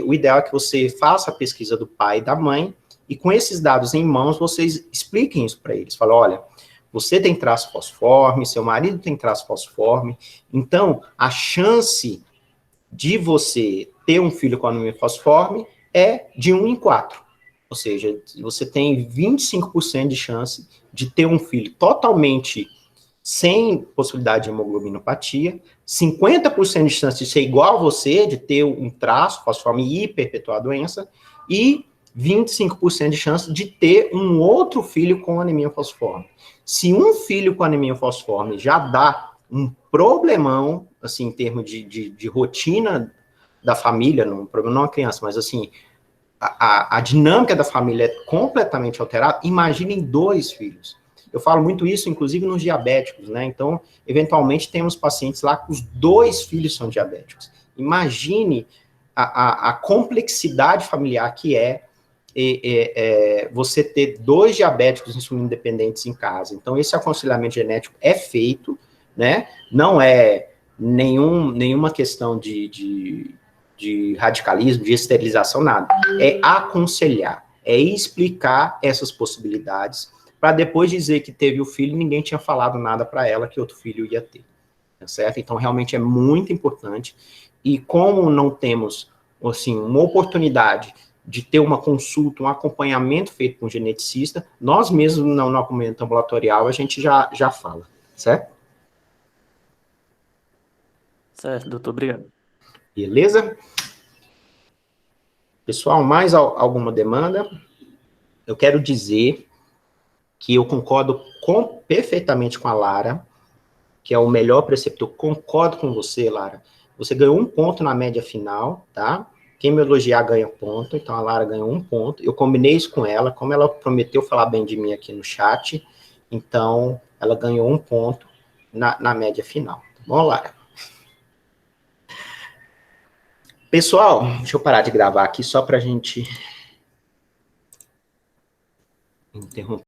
A: o ideal é que você faça a pesquisa do pai e da mãe, e com esses dados em mãos, vocês expliquem isso para eles. Falam, olha, você tem traço falciforme, seu marido tem traço falciforme, então, a chance de você ter um filho com anemia falciforme é de 1 em 4. Ou seja, você tem 25% de chance de ter um filho totalmente sem possibilidade de hemoglobinopatia, 50% de chance de ser igual a você, de ter um traço falciforme e perpetuar a doença, e 25% de chance de ter um outro filho com anemia falciforme. Se um filho com anemia falciforme já dá um problemão, assim, em termos de rotina da família, não, problema não é uma criança, mas assim, a dinâmica da família é completamente alterada, imaginem 2 filhos. Eu falo muito isso, inclusive, nos diabéticos, né? Então, eventualmente, temos pacientes lá que os 2 filhos são diabéticos. Imagine a complexidade familiar que você ter 2 diabéticos insulino dependentes em casa. Então, esse aconselhamento genético é feito, né? Não é nenhuma questão de radicalismo, de esterilização, nada. É aconselhar, é explicar essas possibilidades, para depois dizer que teve o filho e ninguém tinha falado nada para ela que outro filho ia ter, tá certo? Então, realmente é muito importante, e como não temos, assim, uma oportunidade de ter uma consulta, um acompanhamento feito com um geneticista, nós mesmos, no acompanhamento ambulatorial, a gente já fala, certo?
C: Certo, doutor, obrigado.
A: Beleza? Pessoal, mais alguma demanda? Eu quero dizer que eu concordo perfeitamente com a Lara, que é o melhor preceptor. Concordo com você, Lara. Você ganhou 1 ponto na média final, tá? Quem me elogiar ganha ponto, então a Lara ganhou 1 ponto. Eu combinei isso com ela, como ela prometeu falar bem de mim aqui no chat, então ela ganhou 1 ponto na média final. Tá bom, Lara? Pessoal, deixa eu parar de gravar aqui só pra gente interromper.